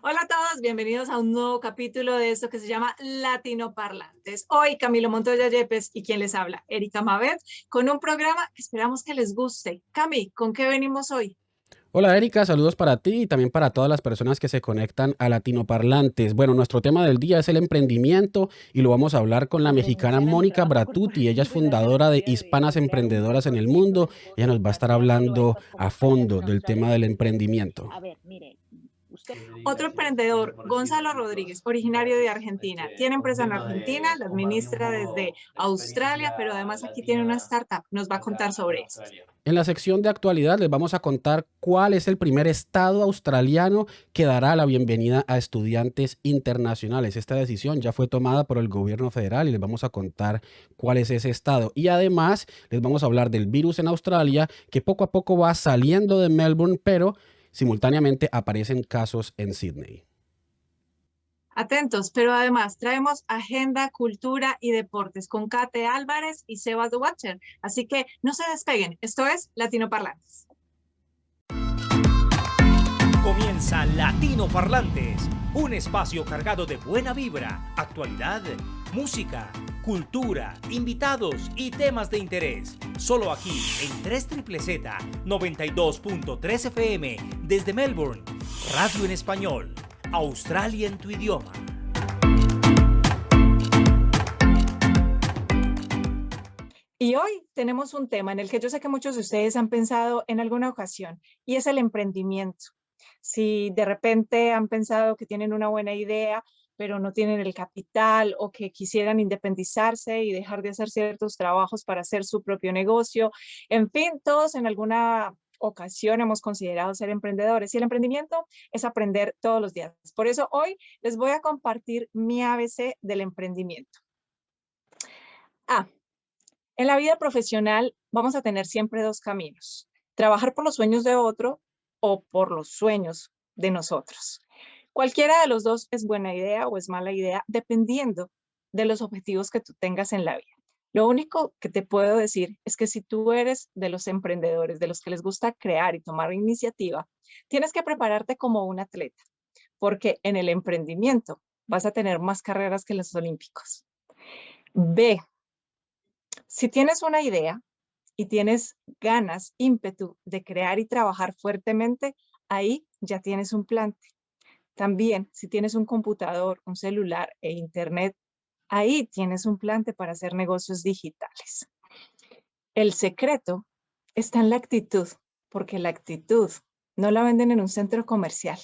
Hola a todos, bienvenidos a un nuevo capítulo de esto que se llama Latino Parlantes. Hoy Camilo Montoya Yepes y quien les habla, Erika Mavet, con un programa que esperamos que les guste. Cami, ¿con qué venimos hoy? Hola Erika, saludos para ti y también para todas las personas que se conectan a Latinoparlantes. Bueno, nuestro tema del día es el emprendimiento y lo vamos a hablar con la mexicana Renunciar a mi Mónica trabajo Bratuti. Ella es corporativo y darme la fundadora de tarea de Hispanas crear un Emprendedoras en el proyecto Mundo. de Ella negocio nos va a estar relacionado a hablando estas a compañías fondo en del Australia tema que del me dicen, emprendimiento. a ver, mire, usted Otro emprendedor, Gonzalo Rodríguez, originario de Argentina. Tiene empresa en Argentina, la administra desde Australia, pero además aquí tiene una startup. Nos va a contar sobre eso. En la sección de actualidad les vamos a contar cuál es el primer estado australiano que dará la bienvenida a estudiantes internacionales. Esta decisión ya fue tomada por el gobierno federal y les vamos a contar cuál es ese estado. Y además les vamos a hablar del virus en Australia que poco a poco va saliendo de Melbourne, pero simultáneamente aparecen casos en Sydney. Atentos, pero además traemos agenda, cultura y deportes con Kate Álvarez y Sebas de Watcher. Así que no se despeguen. Esto es Latino Parlantes. Comienza Latino Parlantes, un espacio cargado de buena vibra, actualidad, música, cultura, invitados y temas de interés. Solo aquí en 3 Z 92.3 FM desde Melbourne, radio en español, Australia en tu idioma. Y hoy tenemos un tema en el que yo sé que muchos de ustedes han pensado en alguna ocasión y es el emprendimiento. Si de repente han pensado que tienen una buena idea, pero no tienen el capital o que quisieran independizarse y dejar de hacer ciertos trabajos para hacer su propio negocio. En fin, todos en alguna ocasión hemos considerado ser emprendedores y el emprendimiento es aprender todos los días. Por eso hoy les voy a compartir mi ABC del emprendimiento. A. En la vida profesional vamos a tener siempre dos caminos, trabajar por los sueños de otro o por los sueños de nosotros. Cualquiera de los dos es buena idea o es mala idea, dependiendo de los objetivos que tú tengas en la vida. Lo único que te puedo decir es que si tú eres de los emprendedores, de los que les gusta crear y tomar iniciativa, tienes que prepararte como un atleta, porque en el emprendimiento vas a tener más carreras que los olímpicos. B, si tienes una idea y tienes ganas, ímpetu de crear y trabajar fuertemente, ahí ya tienes un plante. También, si tienes un computador, un celular e internet, ahí tienes un plante para hacer negocios digitales. El secreto está en la actitud, porque la actitud no la venden en un centro comercial.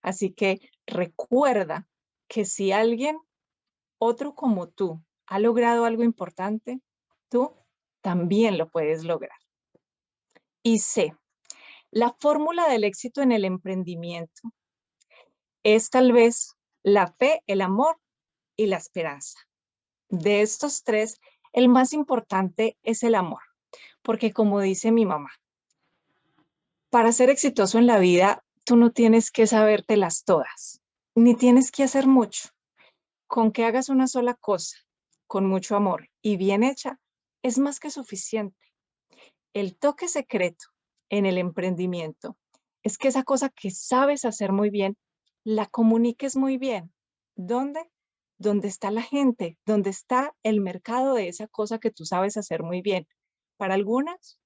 Así que recuerda que si alguien otro como tú ha logrado algo importante, tú también lo puedes lograr. Y C, la fórmula del éxito en el emprendimiento es tal vez la fe, el amor y la esperanza. De estos tres, el más importante es el amor, porque como dice mi mamá, para ser exitoso en la vida, tú no tienes que sabértelas todas, ni tienes que hacer mucho. Con que hagas una sola cosa, con mucho amor y bien hecha, es más que suficiente. El toque secreto en el emprendimiento es que esa cosa que sabes hacer muy bien, la comuniques muy bien. ¿Dónde? Donde está la gente, donde está el mercado de esa cosa que tú sabes hacer muy bien. Para algunas,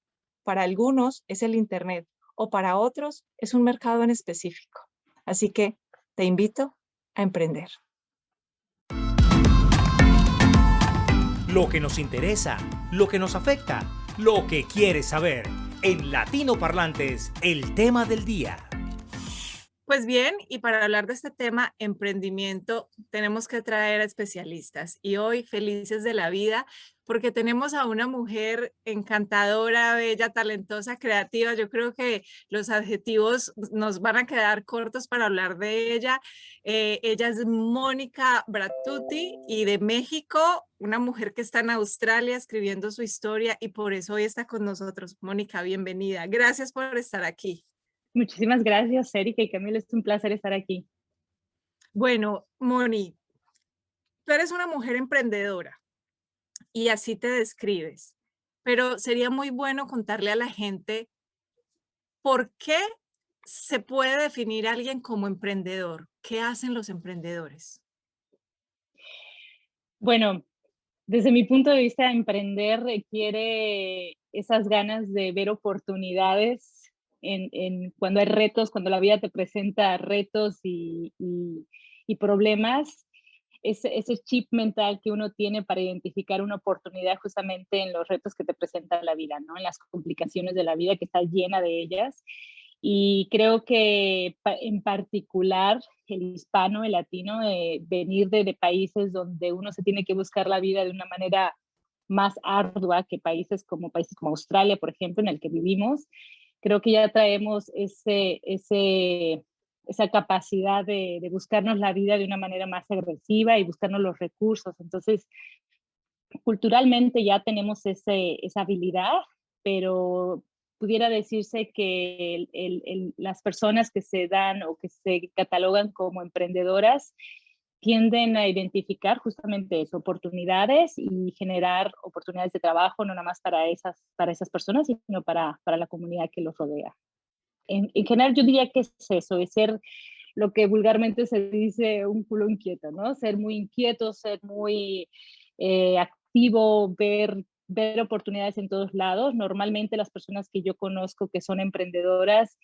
para algunos es el Internet o para otros es un mercado en específico. Así que te invito a emprender. Lo que nos interesa, lo que nos afecta, lo que quieres saber. En Latino Parlantes, el tema del día. Pues bien, y para hablar de este tema, emprendimiento, tenemos que traer a especialistas. Y hoy felices de la vida porque tenemos a una mujer encantadora, bella, talentosa, creativa. Yo creo que los adjetivos nos van a quedar cortos para hablar de ella. Ella es Mónica Bratuti y de México, una mujer que está en Australia escribiendo su historia y por eso hoy está con nosotros. Mónica, bienvenida. Gracias por estar aquí. Muchísimas gracias, Erika y Camilo, es un placer estar aquí. Bueno, Moni, tú eres una mujer emprendedora y así te describes, pero sería muy bueno contarle a la gente por qué se puede definir a alguien como emprendedor? ¿Qué hacen los emprendedores? Bueno, desde mi punto de vista, emprender requiere esas ganas de ver oportunidades cuando hay retos, cuando la vida te presenta retos y problemas. Ese chip mental que uno tiene para identificar una oportunidad justamente en los retos que te presenta la vida, ¿no? En las complicaciones de la vida que está llena de ellas. Y creo que en particular el hispano, el latino, venir de países donde uno se tiene que buscar la vida de una manera más ardua que países como Australia, por ejemplo, en el que vivimos, creo que ya traemos esa capacidad de buscarnos la vida de una manera más agresiva y buscarnos los recursos. Entonces, culturalmente ya tenemos esa habilidad, pero pudiera decirse que las personas que se dan o que se catalogan como emprendedoras tienden a identificar justamente eso, oportunidades y generar oportunidades de trabajo, no nada más para esas personas, sino para la comunidad que los rodea. En general, yo diría que es eso, es ser lo que vulgarmente se dice un culo inquieto, ¿no? Ser muy inquieto, ser muy activo, ver oportunidades en todos lados. Normalmente las personas que yo conozco que son emprendedoras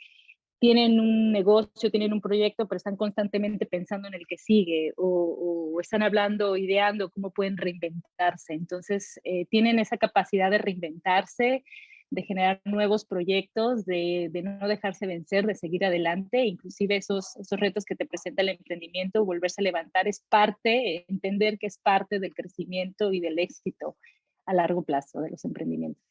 tienen un negocio, tienen un proyecto, pero están constantemente pensando en el que sigue o están hablando, ideando cómo pueden reinventarse. Entonces, tienen esa capacidad de reinventarse, de generar nuevos proyectos, de no dejarse vencer, de seguir adelante. Inclusive esos retos que te presenta el emprendimiento, volverse a levantar, es parte, entender que es parte del crecimiento y del éxito a largo plazo de los emprendimientos.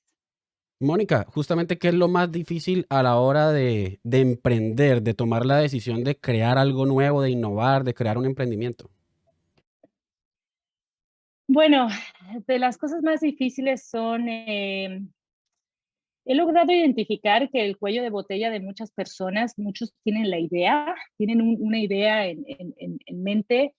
Mónica, justamente, ¿qué es lo más difícil a la hora de emprender, de tomar la decisión de crear algo nuevo, de innovar, de crear un emprendimiento? Bueno, de las cosas más difíciles son, he logrado identificar que el cuello de botella de muchas personas, muchos tienen la idea, tienen una idea en mente,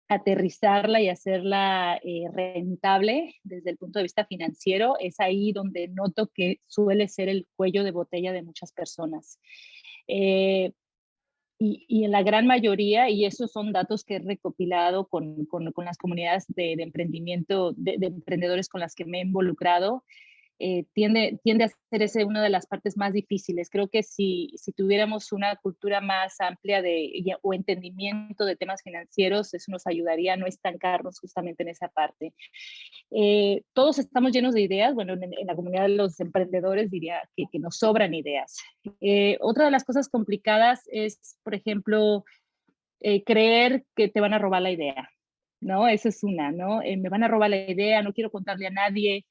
aterrizarla y hacerla rentable desde el punto de vista financiero, es ahí donde noto que suele ser el cuello de botella de muchas personas. Eh, y en la gran mayoría, y esos son datos que he recopilado con las comunidades de emprendimiento, de emprendedores con las que me he involucrado, tiende a ser ese una de las partes más difíciles. Creo que si tuviéramos una cultura más amplia o entendimiento de temas financieros, eso nos ayudaría a no estancarnos justamente en esa parte. Todos estamos llenos de ideas. Bueno, en la comunidad de los emprendedores diría que nos sobran ideas. Otra de las cosas complicadas es, por ejemplo, creer que te van a robar la idea, ¿no? Esa es una, ¿no? Me van a robar la idea, no quiero contarle a nadie,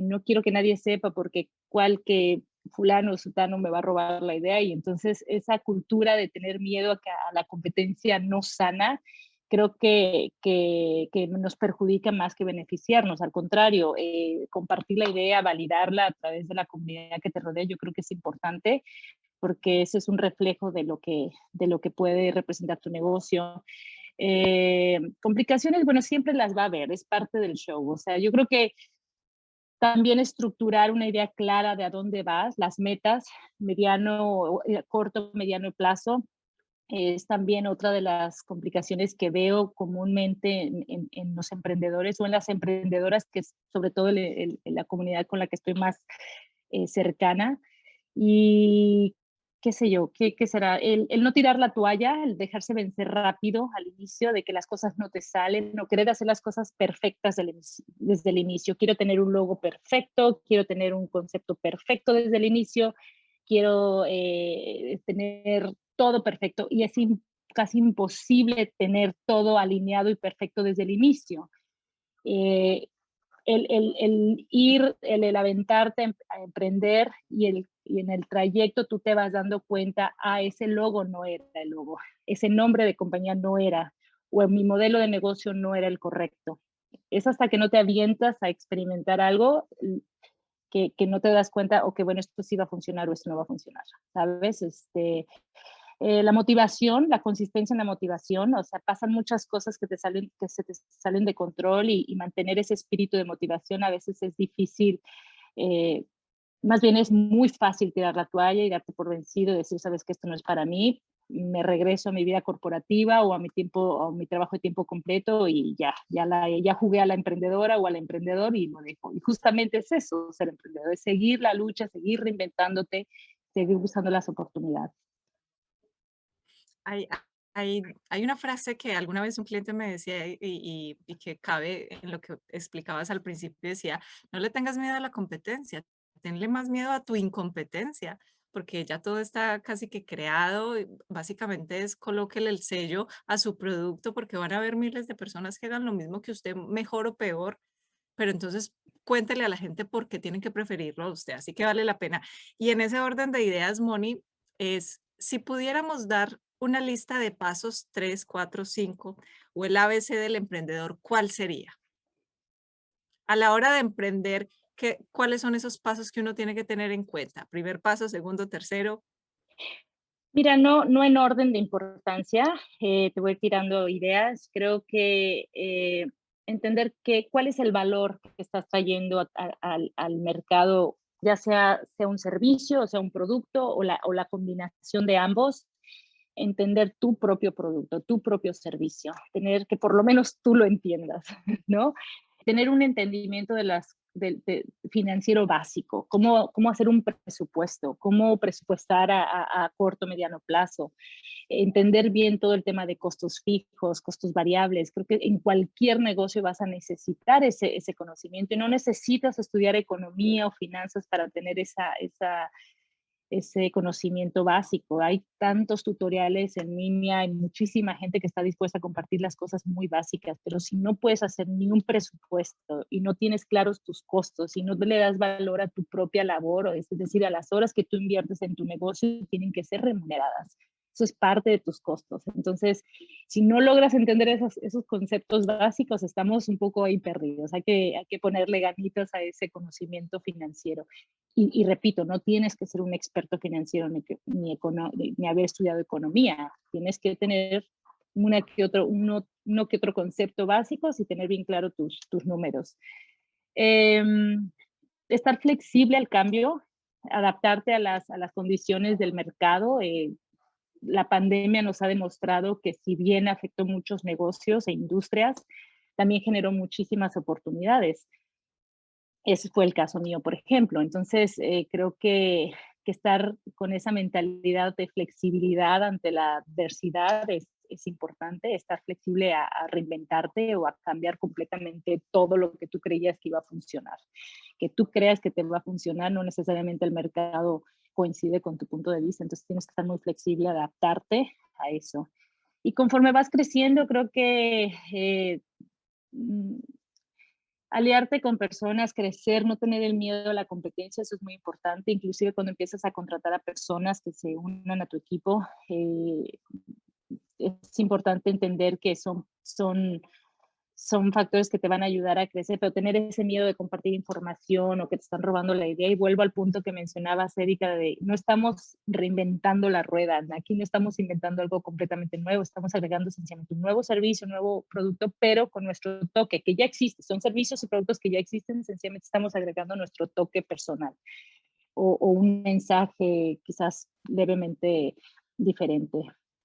no quiero que nadie sepa porque cual que fulano o sutano me va a robar la idea, y entonces esa cultura de tener miedo a la competencia no sana, creo que nos perjudica más que beneficiarnos. Al contrario, compartir la idea, validarla a través de la comunidad que te rodea, yo creo que es importante porque ese es un reflejo de lo que puede representar tu negocio. Complicaciones, bueno, siempre las va a haber, es parte del show. O sea, yo creo que también estructurar una idea clara de a dónde vas, las metas, mediano, corto, mediano plazo, es también otra de las complicaciones que veo comúnmente en los emprendedores o en las emprendedoras, que es sobre todo la comunidad con la que estoy más cercana. Y qué sé yo, qué será, el no tirar la toalla, el dejarse vencer rápido al inicio, de que las cosas no te salen, no querer hacer las cosas perfectas desde el inicio. Quiero tener un logo perfecto, quiero tener un concepto perfecto desde el inicio, quiero tener todo perfecto, y es casi imposible tener todo alineado y perfecto desde el inicio. Eh, el ir, el aventarte a emprender, y en el trayecto tú te vas dando cuenta, ese logo no era el logo, ese nombre de compañía no era, o mi modelo de negocio no era el correcto. Es hasta que no te avientas a experimentar algo que no te das cuenta, o que bueno, esto sí va a funcionar o esto no va a funcionar, ¿sabes? La motivación, la consistencia en la motivación, o sea, pasan muchas cosas que se te salen de control, y mantener ese espíritu de motivación a veces es difícil, eh, Más bien es muy fácil tirar la toalla y darte por vencido y decir, sabes que esto no es para mí, me regreso a mi vida corporativa o a mi tiempo, o mi trabajo de tiempo completo y ya jugué a la emprendedora o al emprendedor y lo dejo. Y justamente es eso, ser emprendedor, es seguir la lucha, seguir reinventándote, seguir buscando las oportunidades. Hay, hay una frase que alguna vez un cliente me decía y que cabe en lo que explicabas al principio, decía, no le tengas miedo a la competencia, tenle más miedo a tu incompetencia, porque ya todo está casi que creado, y básicamente es colóquele el sello a su producto porque van a haber miles de personas que hagan lo mismo que usted, mejor o peor, pero entonces cuéntele a la gente por qué tienen que preferirlo a usted, así que vale la pena. Y en ese orden de ideas, Moni, es si pudiéramos dar una lista de pasos 3, 4, 5 o el ABC del emprendedor, ¿cuál sería? A la hora de emprender, ¿cuáles son esos pasos que uno tiene que tener en cuenta? Primer paso, segundo, tercero. Mira, no en orden de importancia, te voy tirando ideas. Creo que entender cuál es el valor que estás trayendo al mercado, ya sea un servicio, o sea un producto o la combinación de ambos. Entender tu propio producto, tu propio servicio, tener que por lo menos tú lo entiendas, ¿no? Tener un entendimiento de financiero básico, cómo hacer un presupuesto, cómo presupuestar a corto, mediano plazo, entender bien todo el tema de costos fijos, costos variables. Creo que en cualquier negocio vas a necesitar ese conocimiento y no necesitas estudiar economía o finanzas para tener ese conocimiento básico. Hay tantos tutoriales en línea, hay muchísima gente que está dispuesta a compartir las cosas muy básicas, pero si no puedes hacer ni un presupuesto y no tienes claros tus costos y no le das valor a tu propia labor, es decir, a las horas que tú inviertes en tu negocio, tienen que ser remuneradas. Eso es parte de tus costos. Entonces, si no logras entender esos conceptos básicos, estamos un poco ahí perdidos. Hay que ponerle ganitas a ese conocimiento financiero. Y repito, no tienes que ser un experto financiero ni haber estudiado economía. Tienes que tener uno que otro concepto básico y tener bien claro tus números. Estar flexible al cambio, adaptarte a las condiciones del mercado. La pandemia nos ha demostrado que si bien afectó muchos negocios e industrias, también generó muchísimas oportunidades. Ese fue el caso mío, por ejemplo. Entonces, creo que estar con esa mentalidad de flexibilidad ante la adversidad es importante, estar flexible a reinventarte o a cambiar completamente todo lo que tú creías que iba a funcionar. Que tú creas que te va a funcionar, no necesariamente el mercado coincide con tu punto de vista, entonces tienes que estar muy flexible, adaptarte a eso. Y conforme vas creciendo, creo que aliarte con personas, crecer, no tener el miedo a la competencia, eso es muy importante, inclusive cuando empiezas a contratar a personas que se unan a tu equipo, es importante entender que son factores que te van a ayudar a crecer, pero tener ese miedo de compartir información o que te están robando la idea. Y vuelvo al punto que mencionabas, Erika, de no estamos reinventando la rueda, aquí no estamos inventando algo completamente nuevo, estamos agregando sencillamente un nuevo servicio, un nuevo producto, pero con nuestro toque, que ya existe, son servicios y productos que ya existen, sencillamente estamos agregando nuestro toque personal o un mensaje quizás levemente diferente.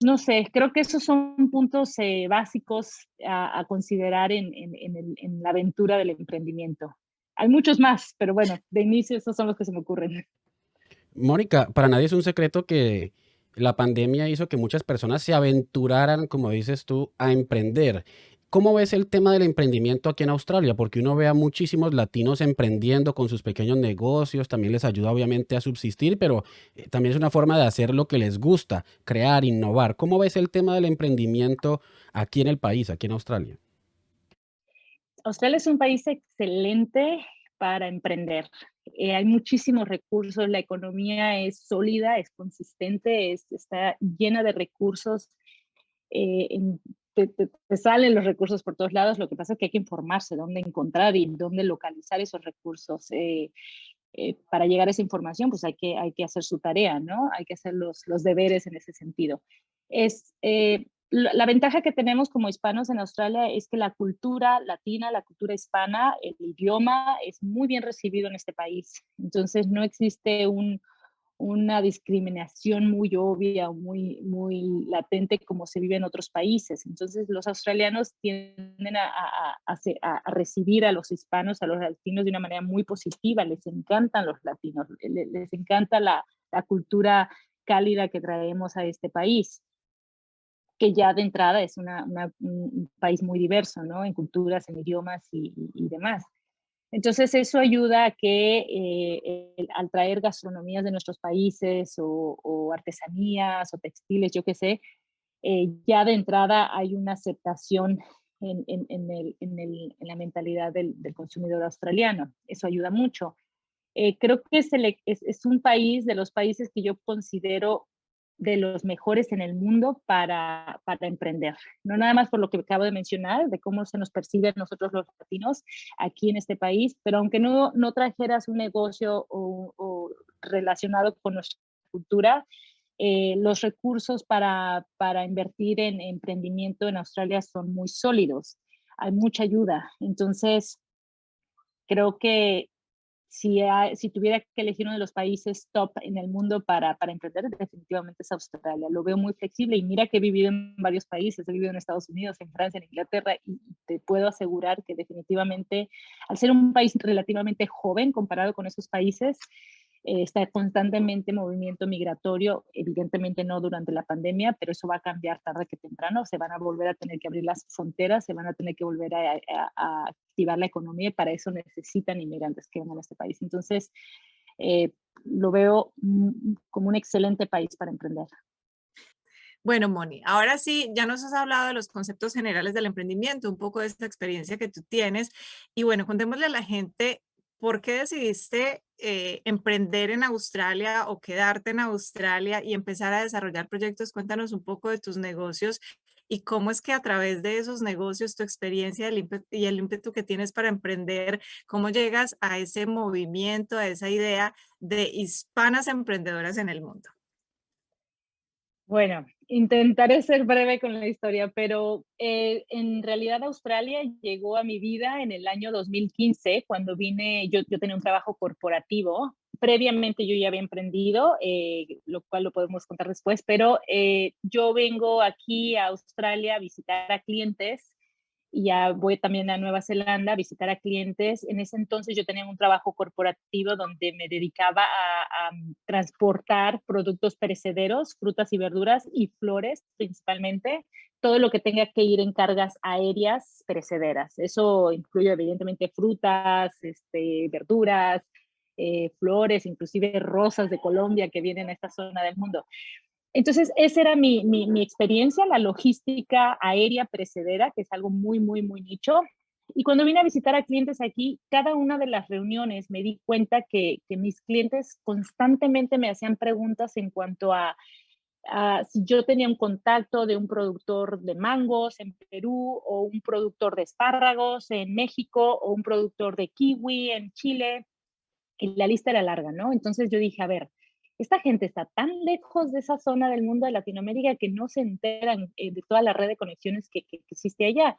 No sé, creo que esos son puntos básicos a considerar en la aventura del emprendimiento. Hay muchos más, pero bueno, de inicio esos son los que se me ocurren. Mónica, para nadie es un secreto que la pandemia hizo que muchas personas se aventuraran, como dices tú, a emprender. ¿Cómo ves el tema del emprendimiento aquí en Australia? Porque uno ve a muchísimos latinos emprendiendo con sus pequeños negocios, también les ayuda obviamente a subsistir, pero también es una forma de hacer lo que les gusta, crear, innovar. ¿Cómo ves el tema del emprendimiento aquí en el país, aquí en Australia? Australia es un país excelente para emprender. Hay muchísimos recursos, la economía es sólida, es consistente, está llena de recursos. Te salen los recursos por todos lados, lo que pasa es que hay que informarse dónde encontrar y dónde localizar esos recursos. Para llegar a esa información, pues hay que hacer su tarea, ¿no? Hay que hacer los deberes en ese sentido. la ventaja que tenemos como hispanos en Australia es que la cultura latina, la cultura hispana, el idioma es muy bien recibido en este país. Entonces no existe una discriminación muy obvia o muy latente como se vive en otros países. Entonces los australianos tienden a recibir a los hispanos, a los latinos de una manera muy positiva. Les encantan los latinos, les encanta la cultura cálida que traemos a este país, que ya de entrada es un país muy diverso, ¿no? En culturas, en idiomas y demás. Entonces eso ayuda a que al traer gastronomías de nuestros países o artesanías o textiles, yo qué sé, ya de entrada hay una aceptación en la mentalidad del consumidor australiano. Eso ayuda mucho. Creo que es un país de los países que yo considero de los mejores en el mundo para emprender. No nada más por lo que acabo de mencionar, de cómo se nos percibe a nosotros los latinos aquí en este país, pero aunque no trajeras un negocio o relacionado con nuestra cultura, los recursos para invertir en emprendimiento en Australia son muy sólidos. Hay mucha ayuda. Entonces, creo que si tuviera que elegir uno de los países top en el mundo para emprender, definitivamente es Australia. Lo veo muy flexible y mira que he vivido en varios países, he vivido en Estados Unidos, en Francia, en Inglaterra y te puedo asegurar que definitivamente, al ser un país relativamente joven comparado con esos países, está constantemente en movimiento migratorio, evidentemente no durante la pandemia, pero eso va a cambiar tarde que temprano, se van a volver a tener que abrir las fronteras, se van a tener que volver a activar la economía y para eso necesitan inmigrantes que vengan a este país. Entonces, lo veo como un excelente país para emprender. Bueno, Moni, ahora sí, ya nos has hablado de los conceptos generales del emprendimiento, un poco de esta experiencia que tú tienes. Y bueno, contémosle a la gente por qué decidiste emprender en Australia o quedarte en Australia y empezar a desarrollar proyectos. Cuéntanos un poco de tus negocios y cómo es que a través de esos negocios, tu experiencia y el ímpetu que tienes para emprender, cómo llegas a ese movimiento, a esa idea de hispanas emprendedoras en el mundo. Bueno, intentaré ser breve con la historia, pero en realidad Australia llegó a mi vida en el año 2015, cuando vine, yo tenía un trabajo corporativo. Previamente yo ya había emprendido, lo cual lo podemos contar después, pero yo vengo aquí a Australia a visitar a clientes y ya voy también a Nueva Zelanda a visitar a clientes. En ese entonces yo tenía un trabajo corporativo donde me dedicaba a transportar productos perecederos, frutas y verduras y flores principalmente, todo lo que tenga que ir en cargas aéreas perecederas. Eso incluye evidentemente frutas, verduras, flores, inclusive rosas de Colombia que vienen a esta zona del mundo. Entonces, esa era mi experiencia, la logística aérea precedera, que es algo muy nicho. Y cuando vine a visitar a clientes aquí, cada una de las reuniones me di cuenta que mis clientes constantemente me hacían preguntas en cuanto a si yo tenía un contacto de un productor de mangos en Perú o un productor de espárragos en México o un productor de kiwi en Chile. Y la lista era larga, ¿no? Entonces yo dije, a ver, esta gente está tan lejos de esa zona del mundo de Latinoamérica que no se enteran de toda la red de conexiones que existe allá,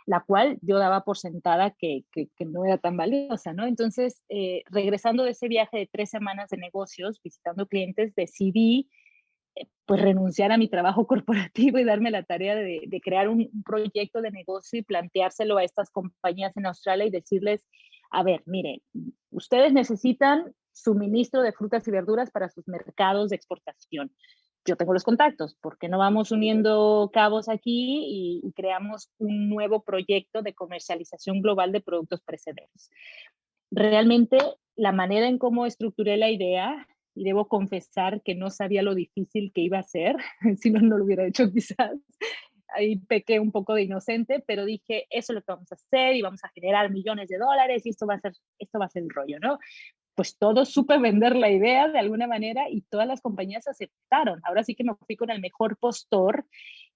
la cual yo daba por sentada que no era tan valiosa, ¿no? Entonces, regresando de ese viaje de 3 semanas de negocios, visitando clientes, decidí pues renunciar a mi trabajo corporativo y darme la tarea de crear un proyecto de negocio y planteárselo a estas compañías en Australia y decirles, a ver, miren, ustedes necesitan suministro de frutas y verduras para sus mercados de exportación. Yo tengo los contactos, ¿por qué no vamos uniendo cabos aquí y creamos un nuevo proyecto de comercialización global de productos perecederos? Realmente la manera en cómo estructuré la idea, y debo confesar que no sabía lo difícil que iba a ser, si no, no lo hubiera hecho quizás. Ahí pequé un poco de inocente, pero dije, eso es lo que vamos a hacer y vamos a generar millones de dólares y esto va a ser el rollo, ¿no? Pues todos supe vender la idea de alguna manera y todas las compañías aceptaron. Ahora sí que me fui con el mejor postor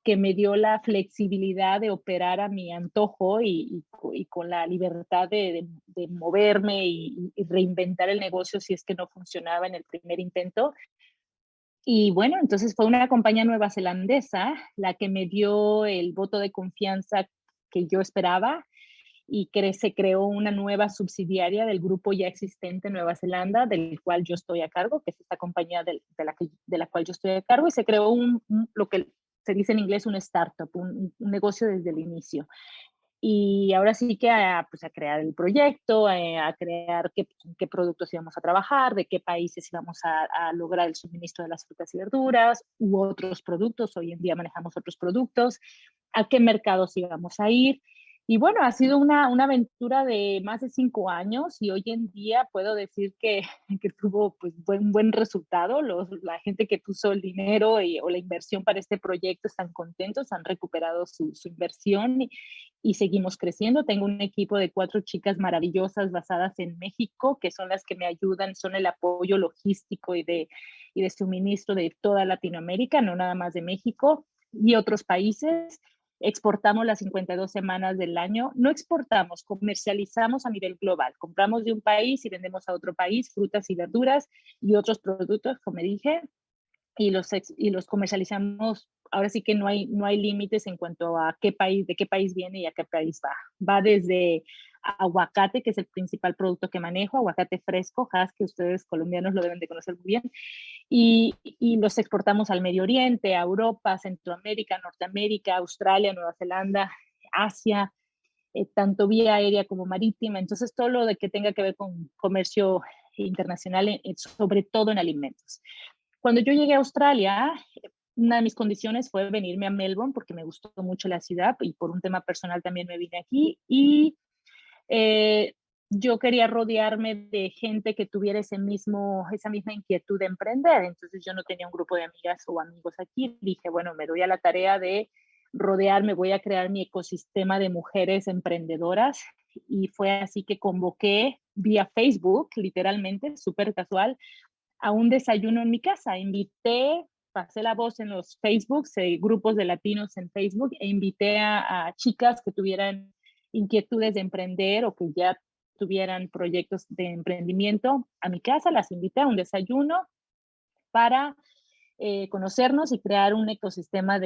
que me dio la flexibilidad de operar a mi antojo y con la libertad de moverme y reinventar el negocio si es que no funcionaba en el primer intento. Y bueno, entonces fue una compañía neozelandesa la que me dio el voto de confianza que yo esperaba y se creó una nueva subsidiaria del grupo ya existente en Nueva Zelanda, del cual yo estoy a cargo, que es esta compañía de la cual yo estoy a cargo, y se creó lo que se dice en inglés un startup, un negocio desde el inicio. Y ahora sí que pues a crear el proyecto, a crear qué productos íbamos a trabajar, de qué países íbamos a lograr el suministro de las frutas y verduras u otros productos. Hoy en día manejamos otros productos, a qué mercados íbamos a ir. Y bueno, ha sido una aventura de más de 5 años y hoy en día puedo decir que tuvo pues buen resultado. La gente que puso el dinero o la inversión para este proyecto están contentos, han recuperado su inversión y seguimos creciendo. Tengo un equipo de 4 chicas maravillosas basadas en México, que son las que me ayudan, son el apoyo logístico y de suministro de toda Latinoamérica, no nada más de México y otros países. Exportamos las 52 semanas del año. No exportamos, comercializamos a nivel global. Compramos de un país y vendemos a otro país frutas y verduras y otros productos, como dije, y los comercializamos. Ahora sí que no hay límites en cuanto a de qué país viene y a qué país va. Va desde aguacate, que es el principal producto que manejo, aguacate fresco, Hass, que ustedes colombianos lo deben de conocer muy bien, y los exportamos al Medio Oriente, a Europa, Centroamérica, Norteamérica, Australia, Nueva Zelanda, Asia, tanto vía aérea como marítima. Entonces, todo lo de que tenga que ver con comercio internacional, sobre todo en alimentos. Cuando yo llegué a Australia, una de mis condiciones fue venirme a Melbourne porque me gustó mucho la ciudad y por un tema personal también me vine aquí y yo quería rodearme de gente que tuviera esa misma inquietud de emprender. Entonces yo no tenía un grupo de amigas o amigos aquí. Dije, bueno, me doy a la tarea de rodearme, voy a crear mi ecosistema de mujeres emprendedoras. Y fue así que convoqué vía Facebook, literalmente, súper casual, a un desayuno en mi casa. Pasé la voz en los Facebooks, grupos de latinos en Facebook, e invité a chicas que tuvieran inquietudes de emprender o que ya tuvieran proyectos de emprendimiento a mi casa. Las invité a un desayuno para conocernos y crear un ecosistema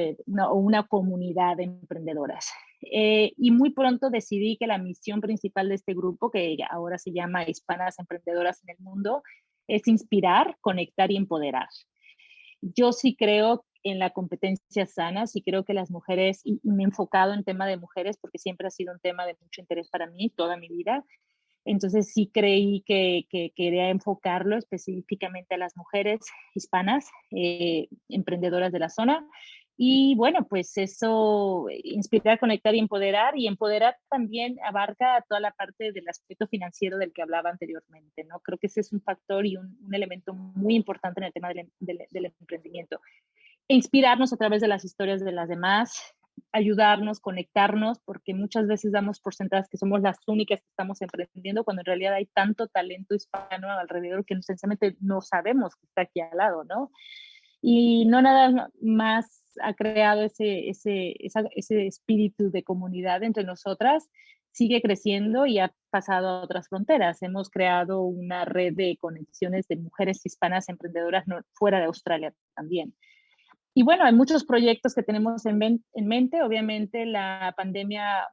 o una comunidad de emprendedoras. Y muy pronto decidí que la misión principal de este grupo, que ahora se llama Hispanas Emprendedoras en el Mundo, es inspirar, conectar y empoderar. Yo sí creo en la competencia sana, sí creo que las mujeres, y me he enfocado en tema de mujeres porque siempre ha sido un tema de mucho interés para mí toda mi vida. Entonces sí creí que quería enfocarlo específicamente a las mujeres hispanas, emprendedoras de la zona. Y bueno, pues eso, inspirar, conectar y empoderar también abarca toda la parte del aspecto financiero del que hablaba anteriormente, ¿no? Creo que ese es un factor y un elemento muy importante en el tema del emprendimiento. E inspirarnos a través de las historias de las demás, ayudarnos, conectarnos, porque muchas veces damos por sentadas que somos las únicas que estamos emprendiendo, cuando en realidad hay tanto talento hispano alrededor que sencillamente no sabemos que está aquí al lado, ¿no? Y no nada más ha creado ese espíritu de comunidad entre nosotras, sigue creciendo y ha pasado a otras fronteras. Hemos creado una red de conexiones de mujeres hispanas emprendedoras fuera de Australia también. Y bueno, hay muchos proyectos que tenemos en mente. Obviamente la pandemia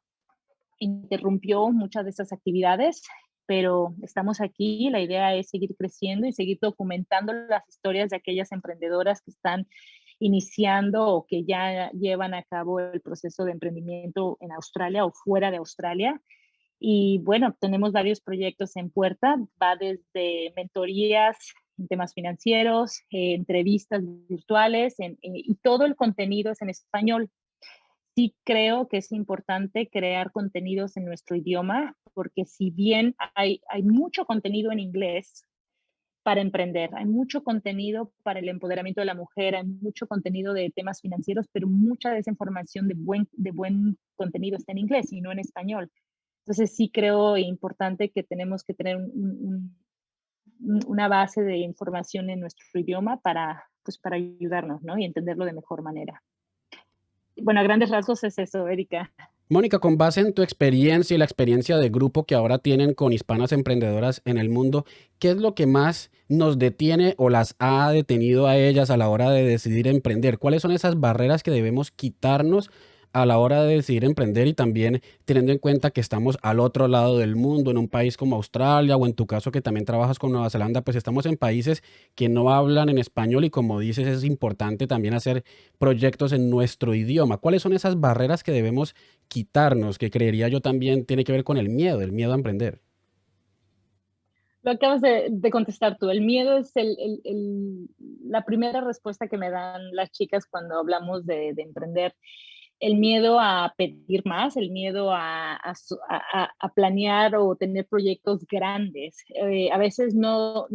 interrumpió muchas de esas actividades, pero estamos aquí. La idea es seguir creciendo y seguir documentando las historias de aquellas emprendedoras que están iniciando o que ya llevan a cabo el proceso de emprendimiento en Australia o fuera de Australia. Y bueno, tenemos varios proyectos en puerta, va desde mentorías en temas financieros, entrevistas virtuales, y todo el contenido es en español. Sí creo que es importante crear contenidos en nuestro idioma, porque si bien hay mucho contenido en inglés para emprender, hay mucho contenido para el empoderamiento de la mujer, hay mucho contenido de temas financieros, pero mucha de esa información de buen contenido está en inglés y no en español. Entonces sí creo importante que tenemos que tener una base de información en nuestro idioma para ayudarnos, ¿no? Y entenderlo de mejor manera. Bueno, a grandes rasgos es eso, Erika. Mónica, con base en tu experiencia y la experiencia de grupo que ahora tienen con hispanas emprendedoras en el mundo, ¿qué es lo que más nos detiene o las ha detenido a ellas a la hora de decidir emprender? ¿Cuáles son esas barreras que debemos quitarnos a la hora de decidir emprender y también teniendo en cuenta que estamos al otro lado del mundo, en un país como Australia o en tu caso que también trabajas con Nueva Zelanda, pues estamos en países que no hablan en español y como dices es importante también hacer proyectos en nuestro idioma? ¿Cuáles son esas barreras que debemos quitarnos, que creería yo también tiene que ver con el miedo a emprender? Lo acabas de contestar tú. El miedo es la primera respuesta que me dan las chicas cuando hablamos de emprender. El miedo a pedir más, el miedo a planear o tener proyectos grandes. A veces no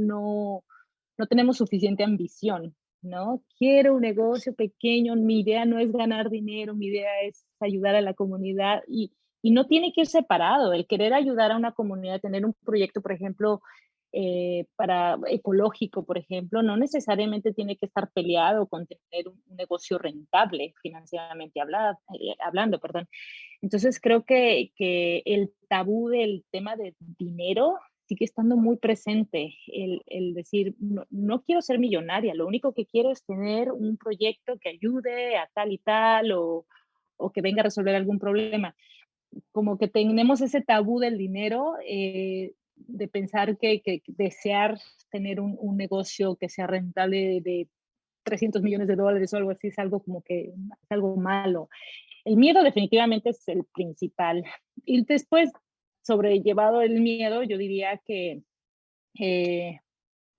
tenemos suficiente ambición, ¿no? Quiero un negocio pequeño, mi idea no es ganar dinero, mi idea es ayudar a la comunidad y no tiene que ir separado. El querer ayudar a una comunidad, tener un proyecto, por ejemplo, para ecológico, por ejemplo, no necesariamente tiene que estar peleado con tener un negocio rentable financieramente hablando, perdón. Entonces creo que el tabú del tema de dinero sigue estando muy presente, el decir, no quiero ser millonaria, lo único que quiero es tener un proyecto que ayude a tal y tal o que venga a resolver algún problema. Como que tenemos ese tabú del dinero, de pensar que desear tener un negocio que sea rentable de 300 millones de dólares o algo así es algo como que es algo malo. El miedo definitivamente es el principal. Y después, sobrellevado el miedo, yo diría que eh,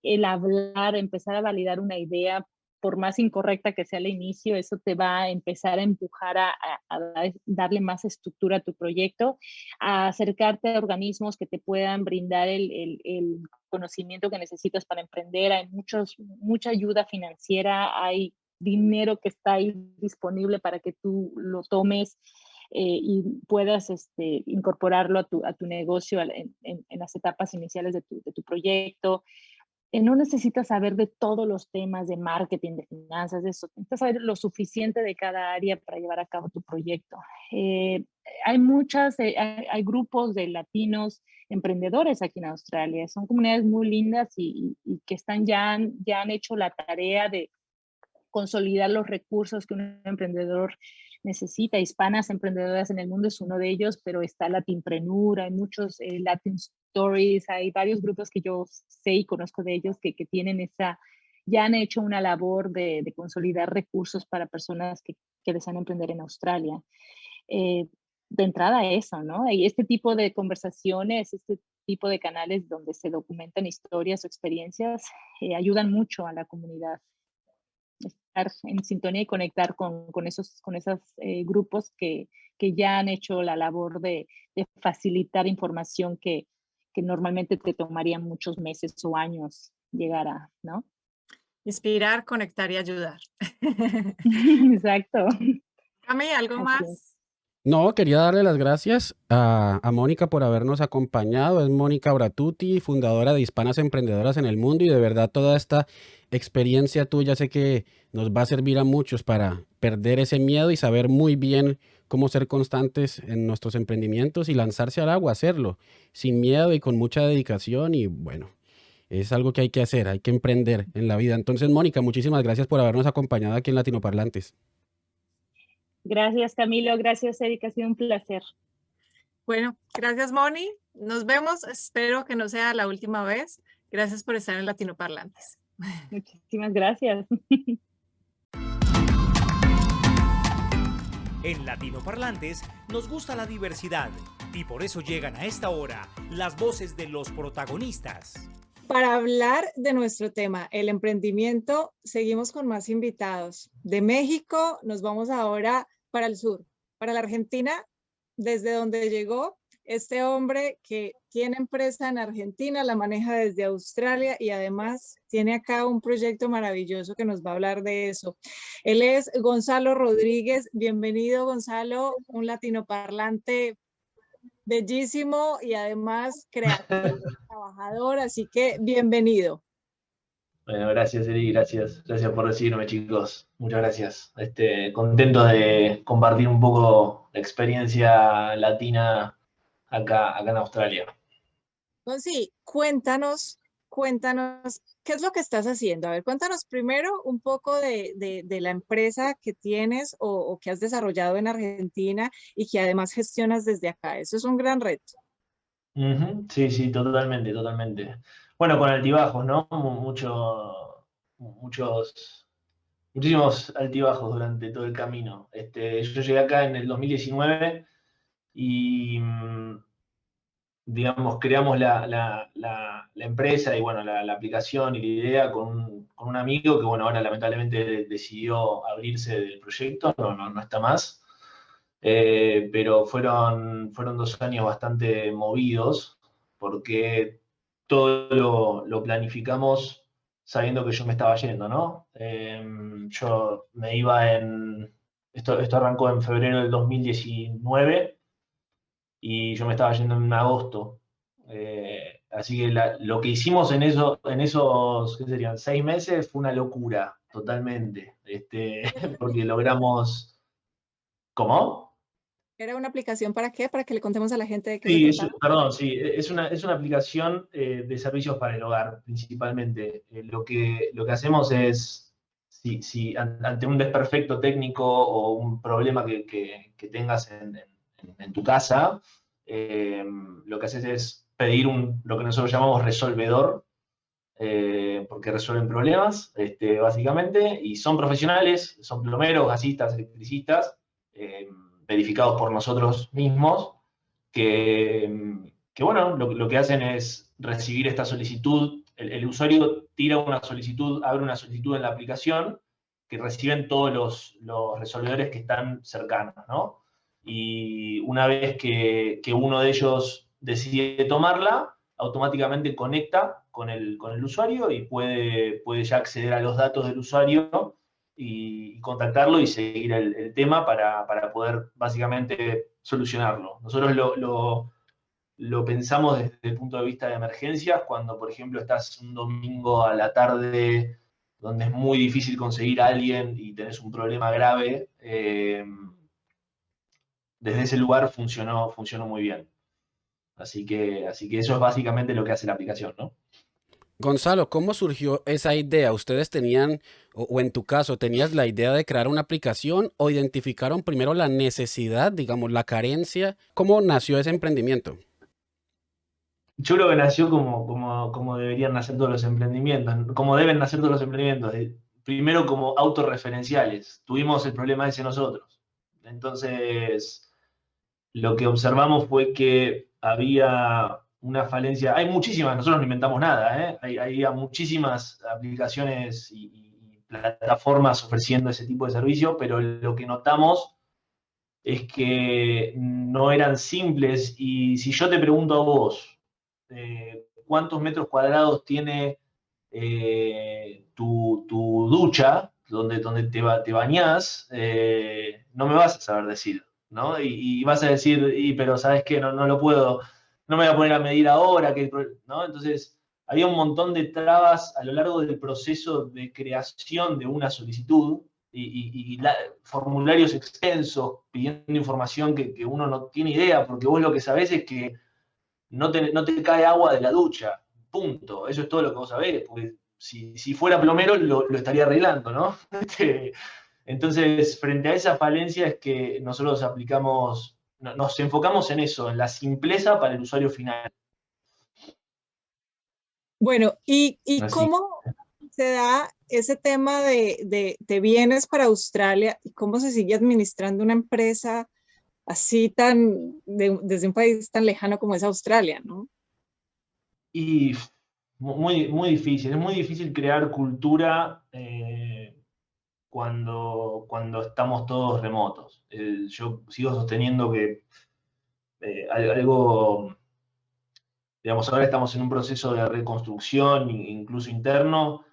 el hablar, empezar a validar una idea, por más incorrecta que sea al inicio, eso te va a empezar a empujar a darle más estructura a tu proyecto, a acercarte a organismos que te puedan brindar el conocimiento que necesitas para emprender. Hay mucha ayuda financiera, hay dinero que está ahí disponible para que tú lo tomes y puedas incorporarlo a tu negocio en las etapas iniciales de tu proyecto. No necesitas saber de todos los temas de marketing, de finanzas, de eso. Necesitas saber lo suficiente de cada área para llevar a cabo tu proyecto. Hay grupos de latinos emprendedores aquí en Australia. Son comunidades muy lindas y que ya han hecho la tarea de consolidar los recursos que un emprendedor necesita. Hispanas emprendedoras en el mundo es uno de ellos, pero está Latinpreneur, hay muchos Latin Stories, hay varios grupos que yo sé y conozco de ellos que tienen ya han hecho una labor de consolidar recursos para personas que desean emprender en Australia. De entrada eso, ¿no? Y este tipo de conversaciones, este tipo de canales donde se documentan historias o experiencias, ayudan mucho a la comunidad. Estar en sintonía y conectar con esos grupos que ya han hecho la labor de facilitar información que normalmente te tomaría muchos meses o años llegar a, ¿no? Inspirar, conectar y ayudar. Exacto. Cami, ¿algo Así es. más? No, quería darle las gracias a Mónica por habernos acompañado. Es Mónica Bratuti, fundadora de Hispanas Emprendedoras en el Mundo y de verdad toda esta experiencia tuya sé que nos va a servir a muchos para perder ese miedo y saber muy bien cómo ser constantes en nuestros emprendimientos y lanzarse al agua, hacerlo sin miedo y con mucha dedicación y bueno, es algo que hay que hacer, hay que emprender en la vida. Entonces, Mónica, muchísimas gracias por habernos acompañado aquí en Latinoparlantes. Gracias, Camilo. Gracias, Erika. Ha sido un placer. Bueno, gracias, Moni. Nos vemos. Espero que no sea la última vez. Gracias por estar en Latinoparlantes. Muchísimas gracias. En Latinoparlantes nos gusta la diversidad y por eso llegan a esta hora las voces de los protagonistas. Para hablar de nuestro tema, el emprendimiento, seguimos con más invitados. De México nos vamos ahora para el sur, para la Argentina, desde donde llegó este hombre que tiene empresa en Argentina, la maneja desde Australia y además tiene acá un proyecto maravilloso que nos va a hablar de eso. Él es Gonzalo Rodríguez. Bienvenido, Gonzalo, un latinoparlante bellísimo y además creativo, trabajador, así que bienvenido. Bueno, gracias, Eri, gracias por recibirme, chicos. Muchas gracias. Contentos de compartir un poco experiencia latina acá en Australia. Entonces, cuéntanos, ¿qué es lo que estás haciendo? A ver, cuéntanos primero un poco de la empresa que tienes o que has desarrollado en Argentina y que además gestionas desde acá. Eso es un gran reto. Ujú, sí, sí, totalmente, totalmente. Bueno, con altibajos, ¿no? Muchísimos altibajos durante todo el camino. Yo llegué acá en el 2019 y, digamos, creamos la empresa y, bueno, la aplicación y la idea con un amigo que, bueno, ahora lamentablemente decidió abrirse del proyecto, no está más. Pero fueron 2 años bastante movidos porque todo lo planificamos sabiendo que yo me estaba yendo, ¿no? Yo me iba esto arrancó en febrero del 2019 y yo me estaba yendo en agosto. Así que lo que hicimos en esos, ¿qué serían? 6 meses fue una locura, totalmente. Porque logramos... ¿Cómo? ¿Era una aplicación para qué? Para que le contemos a la gente de qué se Sí, trataba. perdón, sí, es una aplicación de servicios para el hogar, principalmente. Lo que hacemos es, si ante un desperfecto técnico o un problema que tengas en tu casa, lo que haces es pedir lo que nosotros llamamos resolvedor, porque resuelven problemas, básicamente, y son profesionales, son plomeros, gasistas, electricistas, verificados por nosotros mismos que bueno, lo que hacen es recibir esta solicitud. El usuario tira una solicitud, abre una solicitud en la aplicación que reciben todos los resolvedores que están cercanos, ¿no? Y una vez que uno de ellos decide tomarla, automáticamente conecta con el usuario y puede ya acceder a los datos del usuario y contactarlo y seguir el tema para poder básicamente solucionarlo. Nosotros lo pensamos desde el punto de vista de emergencias, cuando por ejemplo estás un domingo a la tarde donde es muy difícil conseguir a alguien y tenés un problema grave, desde ese lugar funcionó muy bien. Así que eso es básicamente lo que hace la aplicación, ¿no? Gonzalo, ¿cómo surgió esa idea? ¿Ustedes tenían, o en tu caso, tenías la idea de crear una aplicación o identificaron primero la necesidad, digamos, la carencia? ¿Cómo nació ese emprendimiento? Yo creo que nació como deberían nacer todos los emprendimientos, como deben nacer todos los emprendimientos. Primero como autorreferenciales. Tuvimos el problema ese nosotros. Entonces, lo que observamos fue que había una falencia. Hay muchísimas, nosotros no inventamos nada, ¿eh? Hay muchísimas aplicaciones y plataformas ofreciendo ese tipo de servicio, pero lo que notamos es que no eran simples. Y si yo te pregunto a vos, ¿cuántos metros cuadrados tiene tu ducha, donde te bañás? No me vas a saber decir, ¿no? Y vas a decir, pero ¿sabes qué? No lo puedo, no me voy a poner a medir ahora, ¿no? Entonces, había un montón de trabas a lo largo del proceso de creación de una solicitud y formularios extensos pidiendo información que uno no tiene idea, porque vos lo que sabés es que no te cae agua de la ducha, punto. Eso es todo lo que vos sabés, porque si fuera plomero lo estaría arreglando, ¿no? Entonces, frente a esa falencia es que nosotros nos enfocamos en eso, en la simpleza para el usuario final. Bueno, ¿y Así. cómo se da ese tema de bienes para Australia y cómo se sigue administrando una empresa así desde un país tan lejano como es Australia, ¿no? Y muy, muy difícil, es muy difícil crear cultura cuando estamos todos remotos. Yo sigo sosteniendo que algo, digamos, ahora estamos en un proceso de reconstrucción, incluso interno,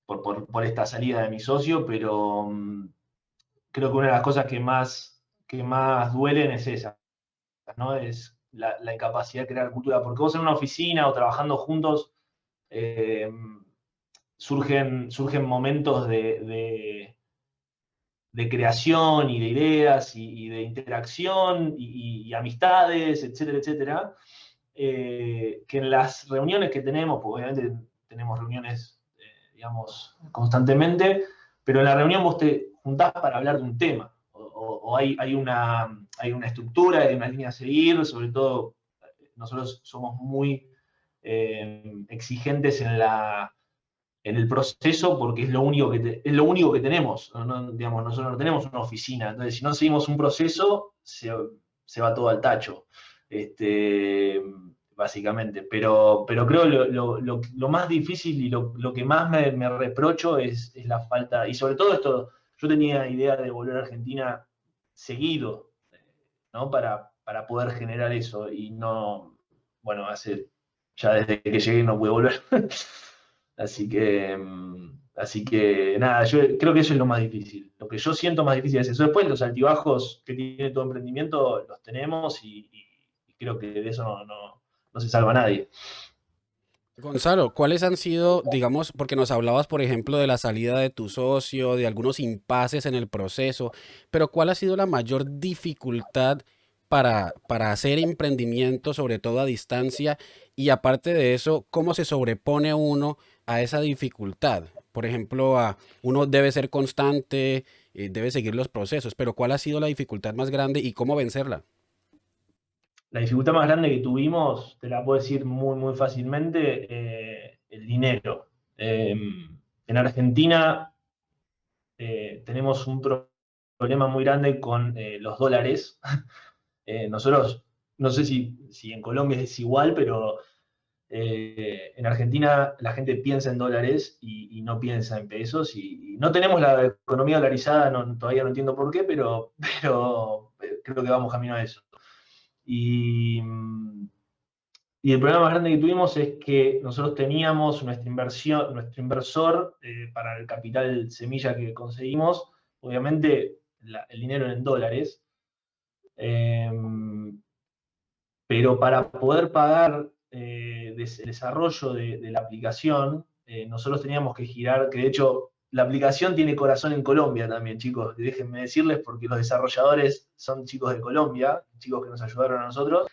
por esta salida de mi socio, pero creo que una de las cosas que más duelen es esa, ¿no? Es la incapacidad de crear cultura, porque vos en una oficina o trabajando juntos, surgen momentos de de creación y de ideas y de interacción y amistades, etcétera, etcétera, que en las reuniones que tenemos, porque obviamente tenemos reuniones, digamos, constantemente, pero en la reunión vos te juntás para hablar de un tema, o hay una estructura, hay una línea a seguir, sobre todo nosotros somos muy exigentes en el proceso porque es lo único es lo único que tenemos. Digamos, nosotros no tenemos una oficina, entonces si no seguimos un proceso, se va todo al tacho, básicamente. Pero creo lo más difícil y lo que más me reprocho es la falta, y sobre todo esto, yo tenía idea de volver a Argentina seguido, ¿no? Para poder generar eso, y no, bueno, ya desde que llegué no pude volver. Así que nada, yo creo que eso es lo más difícil. Lo que yo siento más difícil es eso. Después los altibajos que tiene todo emprendimiento los tenemos y creo que de eso no se salva nadie. Gonzalo, ¿cuáles han sido, digamos, porque nos hablabas, por ejemplo, de la salida de tu socio, de algunos impases en el proceso, pero cuál ha sido la mayor dificultad para hacer emprendimiento, sobre todo a distancia? Y aparte de eso, ¿cómo se sobrepone uno a esa dificultad? Por ejemplo, uno debe ser constante, debe seguir los procesos, pero ¿cuál ha sido la dificultad más grande y cómo vencerla? La dificultad más grande que tuvimos, te la puedo decir muy, muy fácilmente, el dinero. En Argentina tenemos un problema muy grande con los dólares. Nosotros, no sé si en Colombia es igual, pero en Argentina la gente piensa en dólares y no piensa en pesos. Y no tenemos la economía dolarizada, todavía no entiendo por qué, pero creo que vamos camino a eso. Y el problema más grande que tuvimos es que nosotros teníamos nuestro inversor para el capital semilla que conseguimos, obviamente el dinero en dólares, eh, pero para poder pagar el desarrollo de la aplicación, nosotros teníamos que girar, que de hecho la aplicación tiene corazón en Colombia también, chicos, déjenme decirles, porque los desarrolladores son chicos de Colombia, chicos que nos ayudaron a nosotros,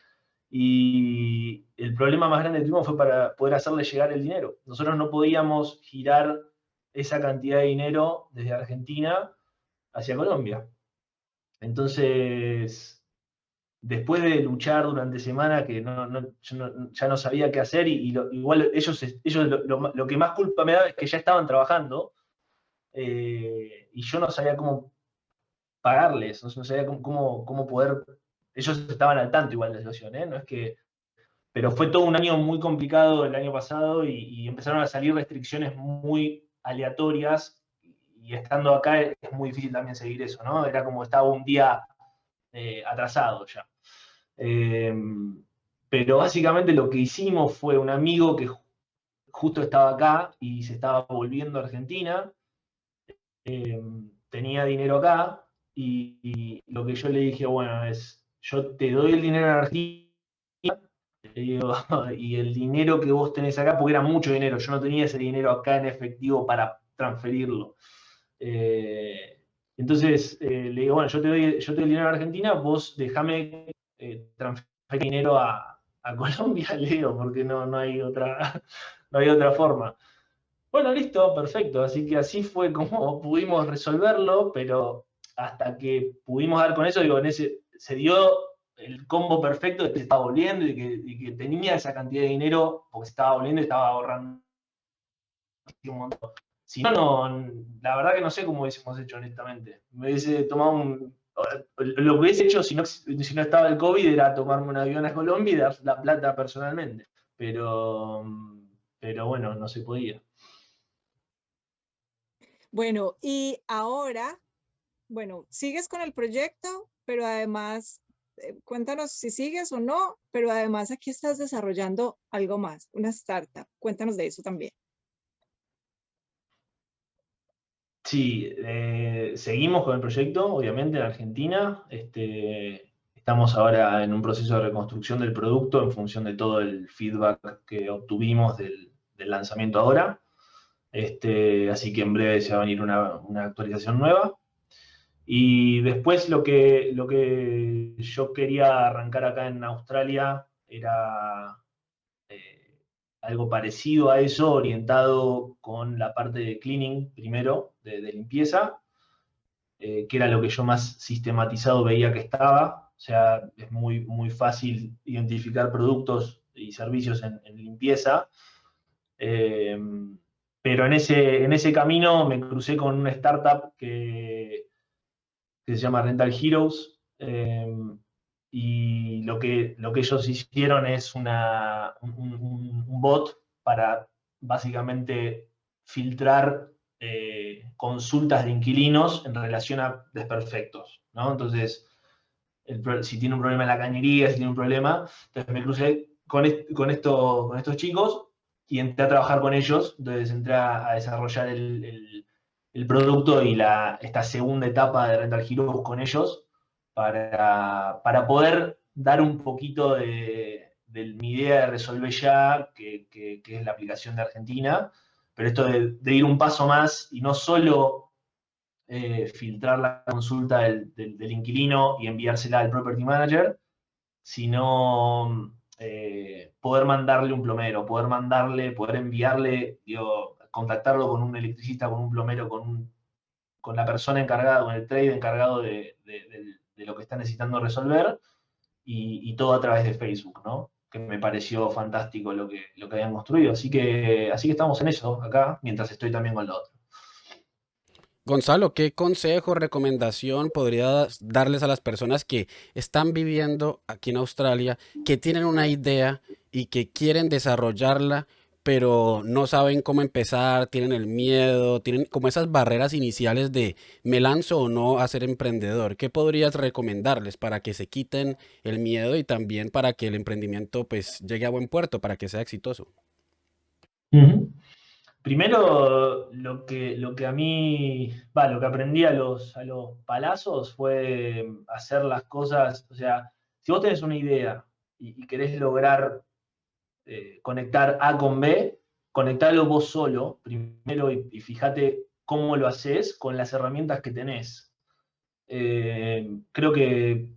y el problema más grande que tuvimos fue para poder hacerle llegar el dinero. Nosotros no podíamos girar esa cantidad de dinero desde Argentina hacia Colombia. Entonces, después de luchar durante semanas que yo ya no sabía qué hacer, igual ellos lo que más culpa me da es que ya estaban trabajando y yo no sabía cómo pagarles, no sabía cómo poder. Ellos estaban al tanto igual de la situación, ¿eh? No es que. Pero fue todo un año muy complicado el año pasado y empezaron a salir restricciones muy aleatorias y estando acá es muy difícil también seguir eso, ¿no? Era como estaba un día atrasado ya. Pero básicamente lo que hicimos fue un amigo que justo estaba acá y se estaba volviendo a Argentina, tenía dinero acá y lo que yo le dije, bueno, yo te doy el dinero en Argentina y el dinero que vos tenés acá, porque era mucho dinero, yo no tenía ese dinero acá en efectivo para transferirlo. Entonces le digo, bueno, yo te doy el dinero a Argentina, vos déjame transferir dinero a Colombia, le digo, porque no hay otra forma. Bueno, listo, perfecto. Así que así fue como pudimos resolverlo, pero hasta que pudimos dar con eso, digo, se dio el combo perfecto de que se estaba volviendo y que tenía esa cantidad de dinero porque se estaba volviendo y estaba ahorrando un montón. Si no, la verdad que no sé cómo hubiésemos hecho, honestamente. Me hubiese tomado lo que hubiese hecho si no estaba el COVID era tomarme un avión a Colombia y dar la plata personalmente. Pero bueno, no se podía. Bueno, y ahora, bueno, sigues con el proyecto, pero además, cuéntanos si sigues o no, pero además aquí estás desarrollando algo más, una startup. Cuéntanos de eso también. Sí, seguimos con el proyecto, obviamente, en Argentina. Estamos ahora en un proceso de reconstrucción del producto en función de todo el feedback que obtuvimos del lanzamiento ahora. Así que en breve se va a venir una actualización nueva. Y después lo que yo quería arrancar acá en Australia era algo parecido a eso, orientado con la parte de cleaning primero, de limpieza, que era lo que yo más sistematizado veía que estaba. O sea, es muy fácil identificar productos y servicios en limpieza. Eh, pero en ese camino me crucé con una startup que se llama Rental Heroes. Y lo que ellos hicieron es un bot para básicamente filtrar consultas de inquilinos en relación a desperfectos, ¿no? Entonces, si tiene un problema en la cañería, si tiene un problema, entonces me crucé con estos chicos y entré a trabajar con ellos. Entonces entré a desarrollar el producto y esta segunda etapa de Rental Heroes con ellos para poder dar un poquito de mi idea de Resolve Ya, que es la aplicación de Argentina, pero esto de ir un paso más y no solo filtrar la consulta del inquilino y enviársela al property manager, sino poder mandarle un plomero, poder enviarle, digo, contactarlo con un electricista, con un plomero, con la persona encargada, con el trade encargado de lo que está necesitando resolver, y todo a través de Facebook, ¿no? Que me pareció fantástico lo que habían construido. Así que estamos en eso acá, mientras estoy también con lo otro. Gonzalo, ¿qué consejo, recomendación podrías darles a las personas que están viviendo aquí en Australia, que tienen una idea y que quieren desarrollarla, pero no saben cómo empezar, tienen el miedo, tienen como esas barreras iniciales de me lanzo o no a ser emprendedor? ¿Qué podrías recomendarles para que se quiten el miedo y también para que el emprendimiento pues llegue a buen puerto, para que sea exitoso? Uh-huh. Primero, lo que a mí, lo que aprendí a los palazos fue hacer las cosas. O sea, si vos tenés una idea y querés lograr conectar A con B, conectalo vos solo primero y fíjate cómo lo haces con las herramientas que tenés. Creo que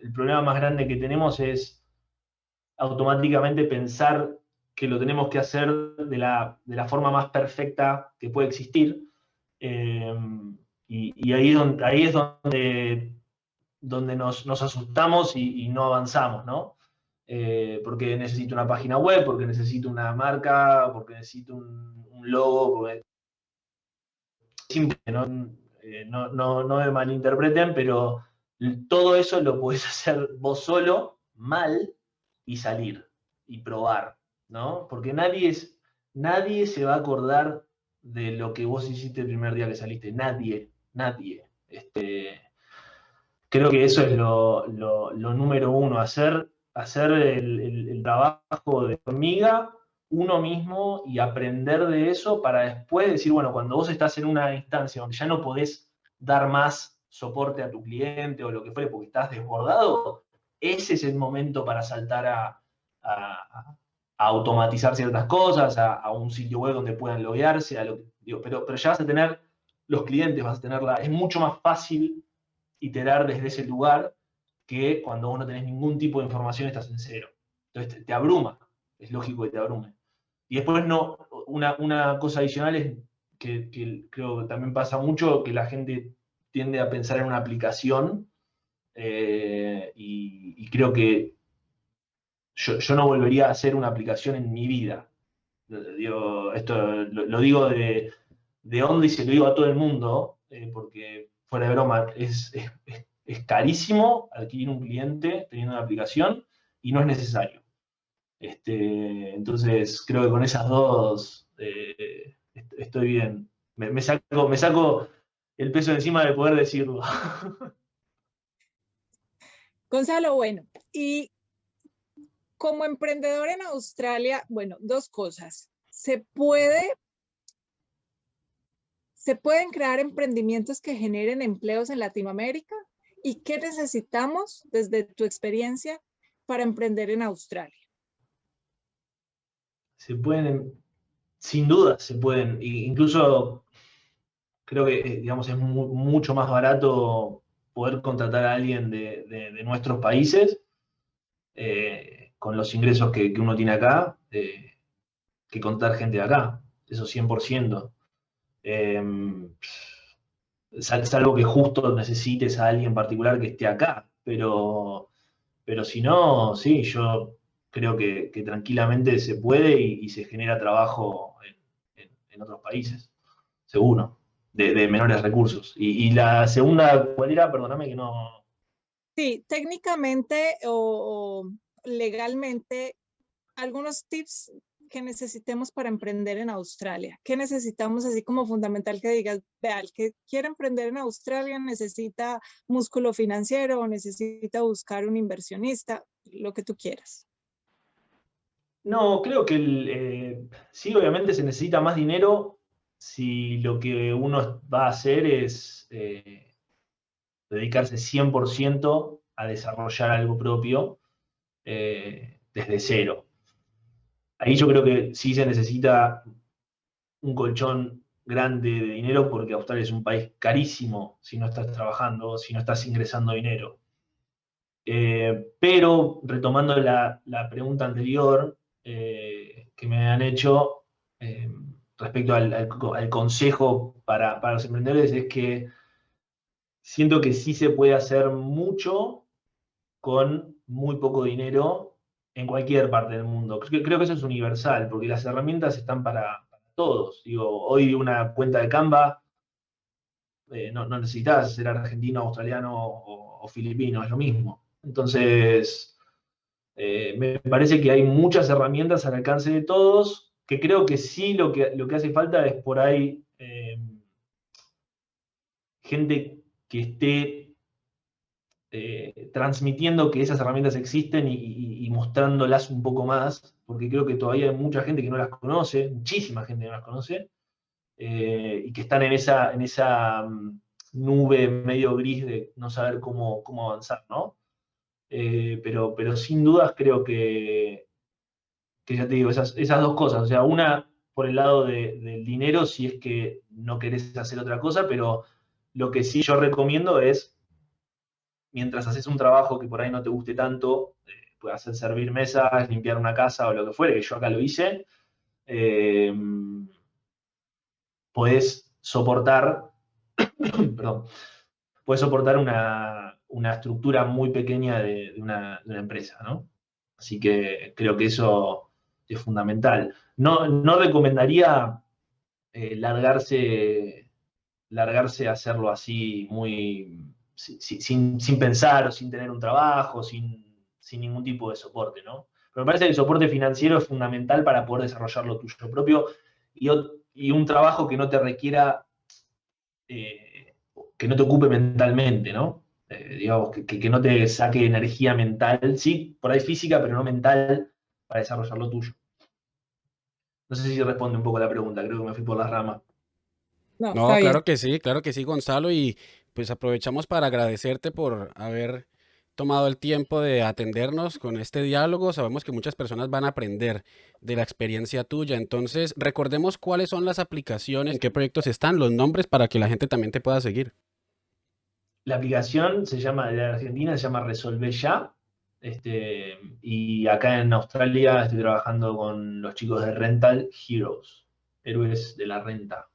el problema más grande que tenemos es automáticamente pensar que lo tenemos que hacer de la forma más perfecta que puede existir. Eh, y ahí es donde nos asustamos y no avanzamos, ¿no? Porque necesito una página web, porque necesito una marca, porque necesito un logo, porque simple, no me malinterpreten, pero todo eso lo podés hacer vos solo, mal, y salir, y probar, ¿no? Porque nadie se va a acordar de lo que vos hiciste el primer día que saliste, nadie. Creo que eso es lo número uno, hacer el trabajo de hormiga uno mismo y aprender de eso para después decir, bueno, cuando vos estás en una instancia donde ya no podés dar más soporte a tu cliente o lo que fuere porque estás desbordado, ese es el momento para saltar a automatizar ciertas cosas, a un sitio web donde puedan loguearse, pero ya vas a tener los clientes, vas a tenerla, es mucho más fácil iterar desde ese lugar que cuando vos no tenés ningún tipo de información estás en cero. Entonces te abruma, es lógico que te abrume. Y después una cosa adicional es que creo que también pasa mucho, que la gente tiende a pensar en una aplicación y creo que yo no volvería a hacer una aplicación en mi vida. Esto lo digo de onda y se lo digo a todo el mundo, porque fuera de broma, es carísimo adquirir un cliente teniendo una aplicación y no es necesario. Entonces, creo que con esas dos estoy bien. Me saco el peso de encima de poder decirlo. Gonzalo, bueno, y como emprendedor en Australia, bueno, dos cosas. Se pueden crear emprendimientos que generen empleos en Latinoamérica? ¿Y qué necesitamos desde tu experiencia para emprender en Australia? Se pueden, sin duda, se pueden. Incluso creo que, digamos, es mucho más barato poder contratar a alguien de nuestros países con los ingresos que uno tiene acá, que contratar gente de acá, eso 100%. Salvo que justo necesites a alguien particular que esté acá, pero si no, sí, yo creo que tranquilamente se puede y se genera trabajo en otros países, seguro, de menores recursos. Y la segunda, ¿cuál era? Perdóname que no... Sí, técnicamente o legalmente, algunos tips que necesitemos para emprender en Australia. ¿Qué necesitamos así como fundamental que digas, vea, el que quiere emprender en Australia necesita músculo financiero o necesita buscar un inversionista, lo que tú quieras? No, creo que sí, obviamente se necesita más dinero si lo que uno va a hacer es dedicarse 100% a desarrollar algo propio desde cero. Ahí yo creo que sí se necesita un colchón grande de dinero porque Australia es un país carísimo si no estás trabajando, si no estás ingresando dinero. Pero retomando la pregunta anterior que me han hecho respecto al consejo para los emprendedores, es que siento que sí se puede hacer mucho con muy poco dinero en cualquier parte del mundo. Creo que eso es universal, porque las herramientas están para todos. Digo, hoy una cuenta de Canva, no necesitas ser argentino, australiano o filipino, es lo mismo. Entonces, me parece que hay muchas herramientas al alcance de todos, que creo que sí lo que hace falta es por ahí gente que esté transmitiendo que esas herramientas existen y mostrándolas un poco más, porque creo que todavía hay mucha gente que no las conoce, muchísima gente que no las conoce, y que están en esa nube medio gris de no saber cómo avanzar, ¿no? Pero sin dudas creo que ya te digo, esas dos cosas, o sea, una por el lado del dinero, si es que no querés hacer otra cosa, pero lo que sí yo recomiendo es, mientras haces un trabajo que por ahí no te guste tanto, puedes hacer servir mesas, limpiar una casa o lo que fuere, que yo acá lo hice, podés soportar, perdón, podés soportar una estructura muy pequeña de una empresa, ¿no? Así que creo que eso es fundamental. No recomendaría largarse a hacerlo así muy sin pensar o sin tener un trabajo, sin ningún tipo de soporte, ¿no? Pero me parece que el soporte financiero es fundamental para poder desarrollar lo tuyo propio y un trabajo que no te requiera, que no te ocupe mentalmente, ¿no? Digamos, que no te saque energía mental, sí, por ahí física, pero no mental, para desarrollar lo tuyo. No sé si responde un poco a la pregunta, creo que me fui por las ramas. No, No, está bien. claro que sí, Gonzalo, y pues aprovechamos para agradecerte por haber tomado el tiempo de atendernos con este diálogo. Sabemos que muchas personas van a aprender de la experiencia tuya, entonces recordemos cuáles son las aplicaciones, en qué proyectos están, los nombres para que la gente también te pueda seguir. La aplicación de Argentina se llama Resolve Ya. Y acá en Australia estoy trabajando con los chicos de Rental Heroes, héroes de la renta.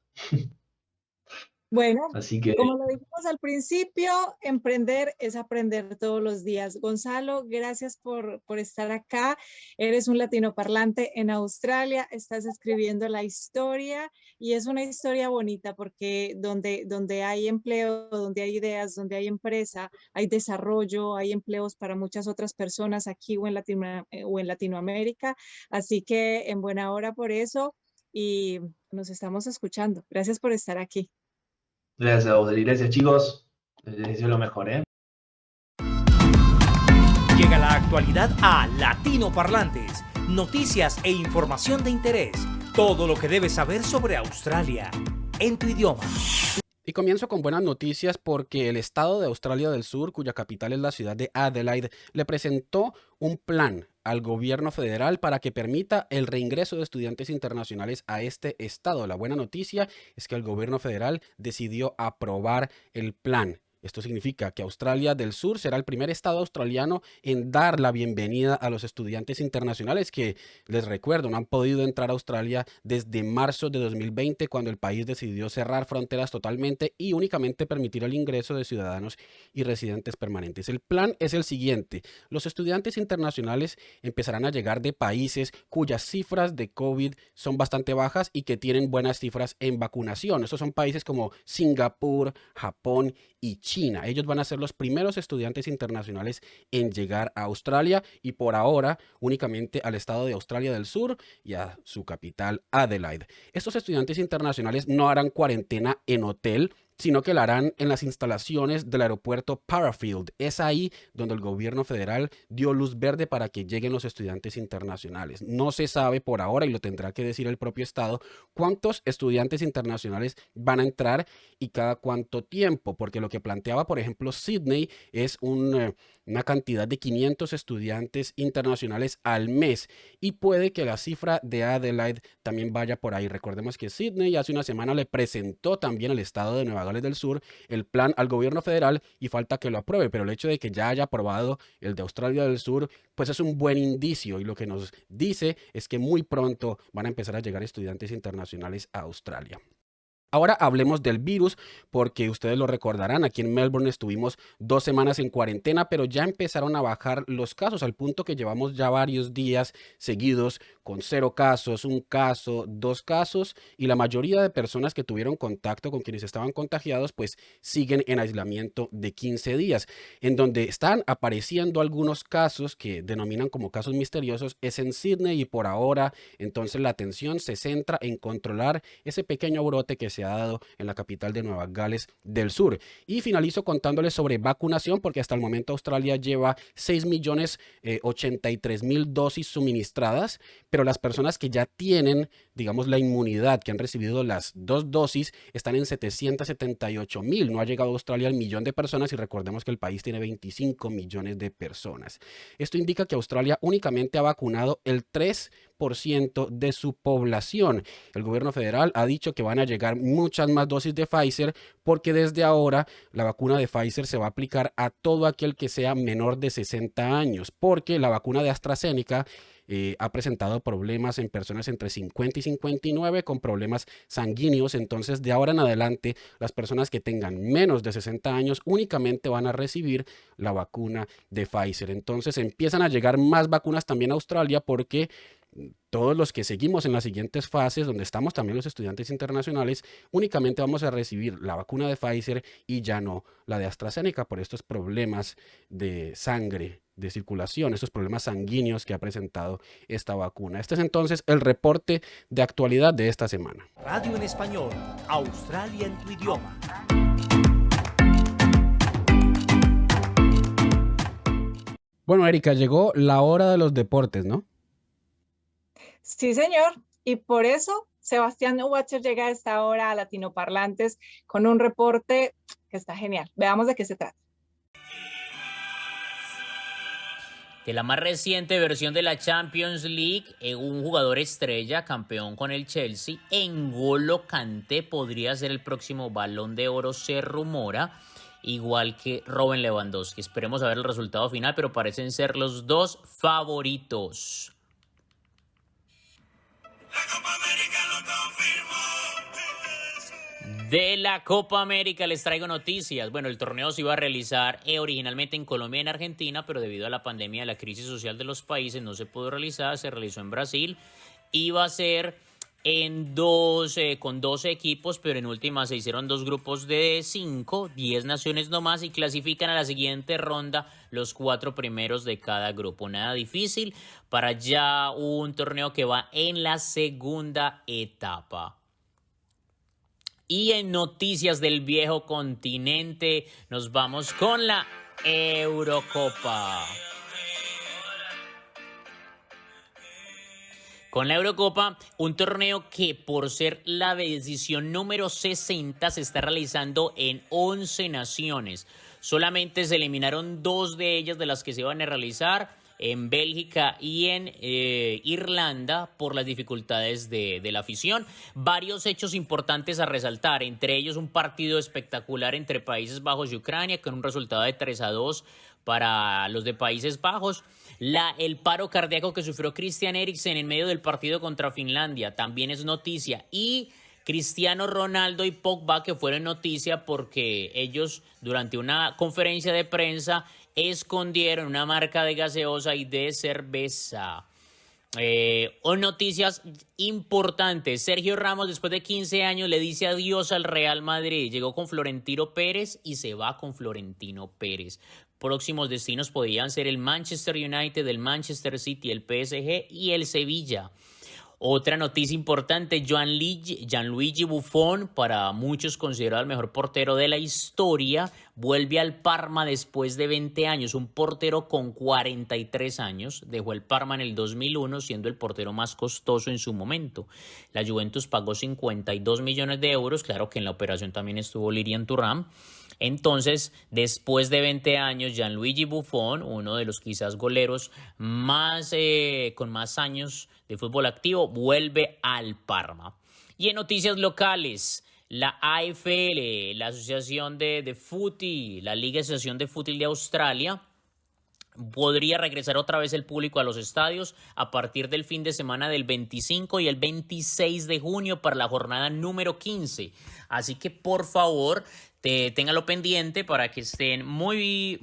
Bueno, Así que como lo dijimos al principio, emprender es aprender todos los días. Gonzalo, gracias por estar acá. Eres un latinoparlante en Australia, estás escribiendo la historia y es una historia bonita porque donde hay empleo, donde hay ideas, donde hay empresa, hay desarrollo, hay empleos para muchas otras personas aquí o en Latinoamérica. Así que en buena hora por eso y nos estamos escuchando. Gracias por estar aquí. gracias a vos, gracias chicos, les deseo lo mejor, ¿eh? Llega la actualidad a Latino Parlantes, noticias e información de interés, todo lo que debes saber sobre Australia, en tu idioma. Y comienzo con buenas noticias porque el estado de Australia del Sur, cuya capital es la ciudad de Adelaide, le presentó un plan al gobierno federal para que permita el reingreso de estudiantes internacionales a este estado. La buena noticia es que el gobierno federal decidió aprobar el plan. Esto significa que Australia del Sur será el primer estado australiano en dar la bienvenida a los estudiantes internacionales que, les recuerdo, no han podido entrar a Australia desde marzo de 2020, cuando el país decidió cerrar fronteras totalmente y únicamente permitir el ingreso de ciudadanos y residentes permanentes. El plan es el siguiente: los estudiantes internacionales empezarán a llegar de países cuyas cifras de COVID son bastante bajas y que tienen buenas cifras en vacunación. Estos son países como Singapur, Japón y China. Ellos van a ser los primeros estudiantes internacionales en llegar a Australia y por ahora únicamente al estado de Australia del Sur y a su capital Adelaide. Estos estudiantes internacionales no harán cuarentena en hotel, sino que la harán en las instalaciones del aeropuerto Parafield. Es ahí donde el gobierno federal dio luz verde para que lleguen los estudiantes internacionales. No se sabe por ahora, y lo tendrá que decir el propio estado, cuántos estudiantes internacionales van a entrar y cada cuánto tiempo, porque lo que planteaba, por ejemplo, Sydney es una cantidad de 500 estudiantes internacionales al mes, y puede que la cifra de Adelaide también vaya por ahí. Recordemos que Sydney hace una semana le presentó también al estado de Nueva Gales del Sur el plan al gobierno federal y falta que lo apruebe, pero el hecho de que ya haya aprobado el de Australia del Sur, pues es un buen indicio, y lo que nos dice es que muy pronto van a empezar a llegar estudiantes internacionales a Australia. Ahora hablemos del virus, porque ustedes lo recordarán, aquí en Melbourne estuvimos 2 semanas en cuarentena, pero ya empezaron a bajar los casos al punto que llevamos ya varios días seguidos con 0 casos, 1 caso, 2 casos, y la mayoría de personas que tuvieron contacto con quienes estaban contagiados pues siguen en aislamiento de 15 días. En donde están apareciendo algunos casos que denominan como casos misteriosos es en Sydney, y por ahora entonces la atención se centra en controlar ese pequeño brote que se ha dado en la capital de Nueva Gales del Sur. Y finalizo contándoles sobre vacunación, porque hasta el momento Australia lleva 6.083.000 dosis suministradas, pero las personas que ya tienen, digamos, la inmunidad, que han recibido las 2 dosis, están en 778.000. No ha llegado a Australia al millón de personas, y recordemos que el país tiene 25 millones de personas. Esto indica que Australia únicamente ha vacunado el 3% de su población. El gobierno federal ha dicho que van a llegar muchas más dosis de Pfizer, porque desde ahora la vacuna de Pfizer se va a aplicar a todo aquel que sea menor de 60 años, porque la vacuna de AstraZeneca ha presentado problemas en personas entre 50 y 59 con problemas sanguíneos. Entonces, de ahora en adelante, las personas que tengan menos de 60 años únicamente van a recibir la vacuna de Pfizer. Entonces, empiezan a llegar más vacunas también a Australia, porque todos los que seguimos en las siguientes fases, donde estamos también los estudiantes internacionales, únicamente vamos a recibir la vacuna de Pfizer y ya no la de AstraZeneca, por estos problemas de sangre, de circulación, estos problemas sanguíneos que ha presentado esta vacuna. Este es entonces el reporte de actualidad de esta semana. Radio en español, Australia en tu idioma. Bueno, Erika, llegó la hora de los deportes, ¿no? Sí, señor. Y por eso Sebastián Watcher llega a esta hora a Latinoparlantes con un reporte que está genial. Veamos de qué se trata. De la más reciente versión de la Champions League, un jugador estrella, campeón con el Chelsea, N'Golo Kanté, podría ser el próximo Balón de Oro, se rumora, igual que Robert Lewandowski. Esperemos a ver el resultado final, pero parecen ser los dos favoritos. De la Copa América les traigo noticias. Bueno, el torneo se iba a realizar originalmente en Colombia y en Argentina, pero debido a la pandemia y la crisis social de los países no se pudo realizar. Se realizó en Brasil. Iba a ser con 12 equipos, pero en última se hicieron 2 grupos de 5, 10 naciones nomás, y clasifican a la siguiente ronda los 4 primeros de cada grupo. Nada difícil para ya un torneo que va en la segunda etapa. Y en noticias del viejo continente nos vamos con la Eurocopa. Con la Eurocopa, un torneo que por ser la edición número 60 se está realizando en 11 naciones. Solamente se eliminaron 2 de ellas de las que se iban a realizar en Bélgica y en Irlanda por las dificultades de la afición. Varios hechos importantes a resaltar, entre ellos un partido espectacular entre Países Bajos y Ucrania con un resultado de 3-2 para los de Países Bajos. El paro cardíaco que sufrió Christian Eriksen en medio del partido contra Finlandia también es noticia. Y Cristiano Ronaldo y Pogba, que fueron noticia porque ellos durante una conferencia de prensa escondieron una marca de gaseosa y de cerveza. Noticias importantes. Sergio Ramos, después de 15 años, le dice adiós al Real Madrid. Llegó con Florentino Pérez y se va con Florentino Pérez. Próximos destinos podrían ser el Manchester United, el Manchester City, el PSG y el Sevilla. Otra noticia importante, Gianluigi Buffon, para muchos considerado el mejor portero de la historia, vuelve al Parma después de 20 años, un portero con 43 años, dejó el Parma en el 2001 siendo el portero más costoso en su momento. La Juventus pagó 52 millones de euros, claro que en la operación también estuvo Lilian Thuram. Entonces, después de 20 años, Gianluigi Buffon, uno de los quizás goleros con más años de fútbol activo, vuelve al Parma. Y en noticias locales, la AFL, la Asociación de Footy, la Liga Asociación de Fútbol de Australia, podría regresar otra vez el público a los estadios a partir del fin de semana del 25 y el 26 de junio para la jornada número 15. Así que, por favor, ténganlo pendiente para que estén muy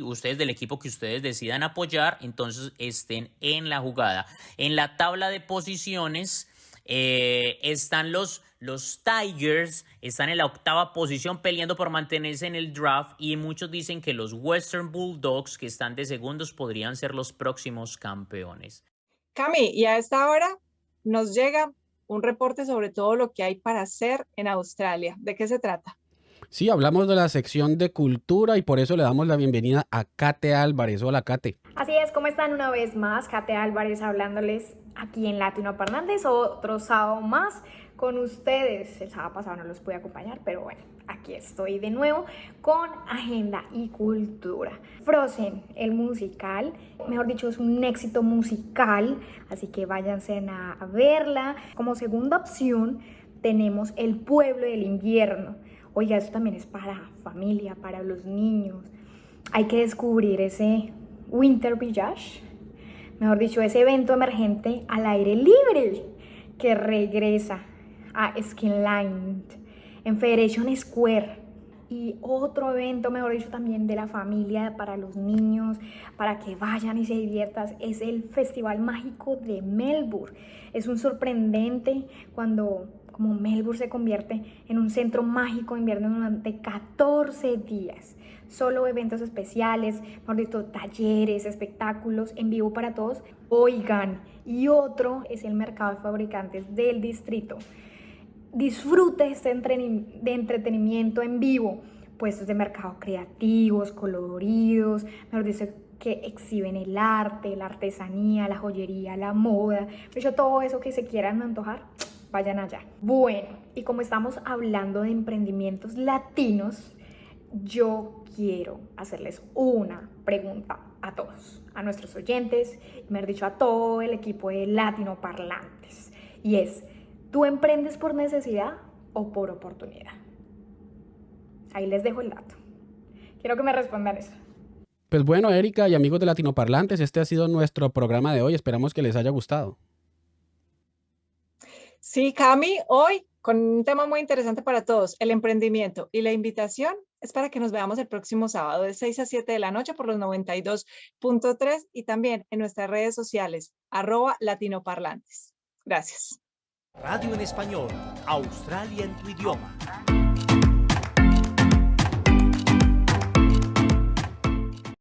ustedes del equipo que ustedes decidan apoyar, entonces estén en la jugada. En la tabla de posiciones están los Tigers, están en la 8ª posición peleando por mantenerse en el draft y muchos dicen que los Western Bulldogs, que están de segundos, podrían ser los próximos campeones. Cami, y a esta hora nos llega un reporte sobre todo lo que hay para hacer en Australia. ¿De qué se trata? Sí, hablamos de la sección de cultura y por eso le damos la bienvenida a Kate Álvarez. Hola, Kate. Así es, ¿cómo están una vez más? Kate Álvarez hablándoles aquí en Latinoparlantes, otro sábado más con ustedes. El sábado pasado no los pude acompañar, pero bueno, aquí estoy de nuevo con agenda y cultura. Frozen, el musical, mejor dicho, es un éxito musical, así que váyanse a verla. Como segunda opción tenemos El Pueblo del Invierno. Oiga, eso también es para familia, para los niños. Hay que descubrir ese Winter Village, mejor dicho, ese evento emergente al aire libre que regresa a Skyline en Federation Square. Y otro evento, mejor dicho, también de la familia, para los niños, para que vayan y se diviertan, es el Festival Mágico de Melbourne. Es un sorprendente cuando como Melbourne se convierte en un centro mágico de invierno durante 14 días. Solo eventos especiales, mejor dicho, talleres, espectáculos en vivo para todos. Oigan, y otro es el mercado de fabricantes del distrito. Disfrute este de entretenimiento en vivo, puestos de mercado creativos, coloridos, mejor dicho, que exhiben el arte, la artesanía, la joyería, la moda, de hecho, todo eso que se quieran antojar, vayan allá. Bueno, y como estamos hablando de emprendimientos latinos, yo quiero hacerles una pregunta a todos, a nuestros oyentes, mejor dicho, a todo el equipo de Latinoparlantes, y es: ¿tú emprendes por necesidad o por oportunidad? Ahí les dejo el dato. Quiero que me respondan eso. Pues bueno, Erika y amigos de Latinoparlantes, este ha sido nuestro programa de hoy. Esperamos que les haya gustado. Sí, Cami, hoy con un tema muy interesante para todos, el emprendimiento. Y la invitación es para que nos veamos el próximo sábado de 6 a 7 de la noche por los 92.3 y también en nuestras redes sociales, @Latinoparlantes. Gracias. Radio en español, Australia en tu idioma.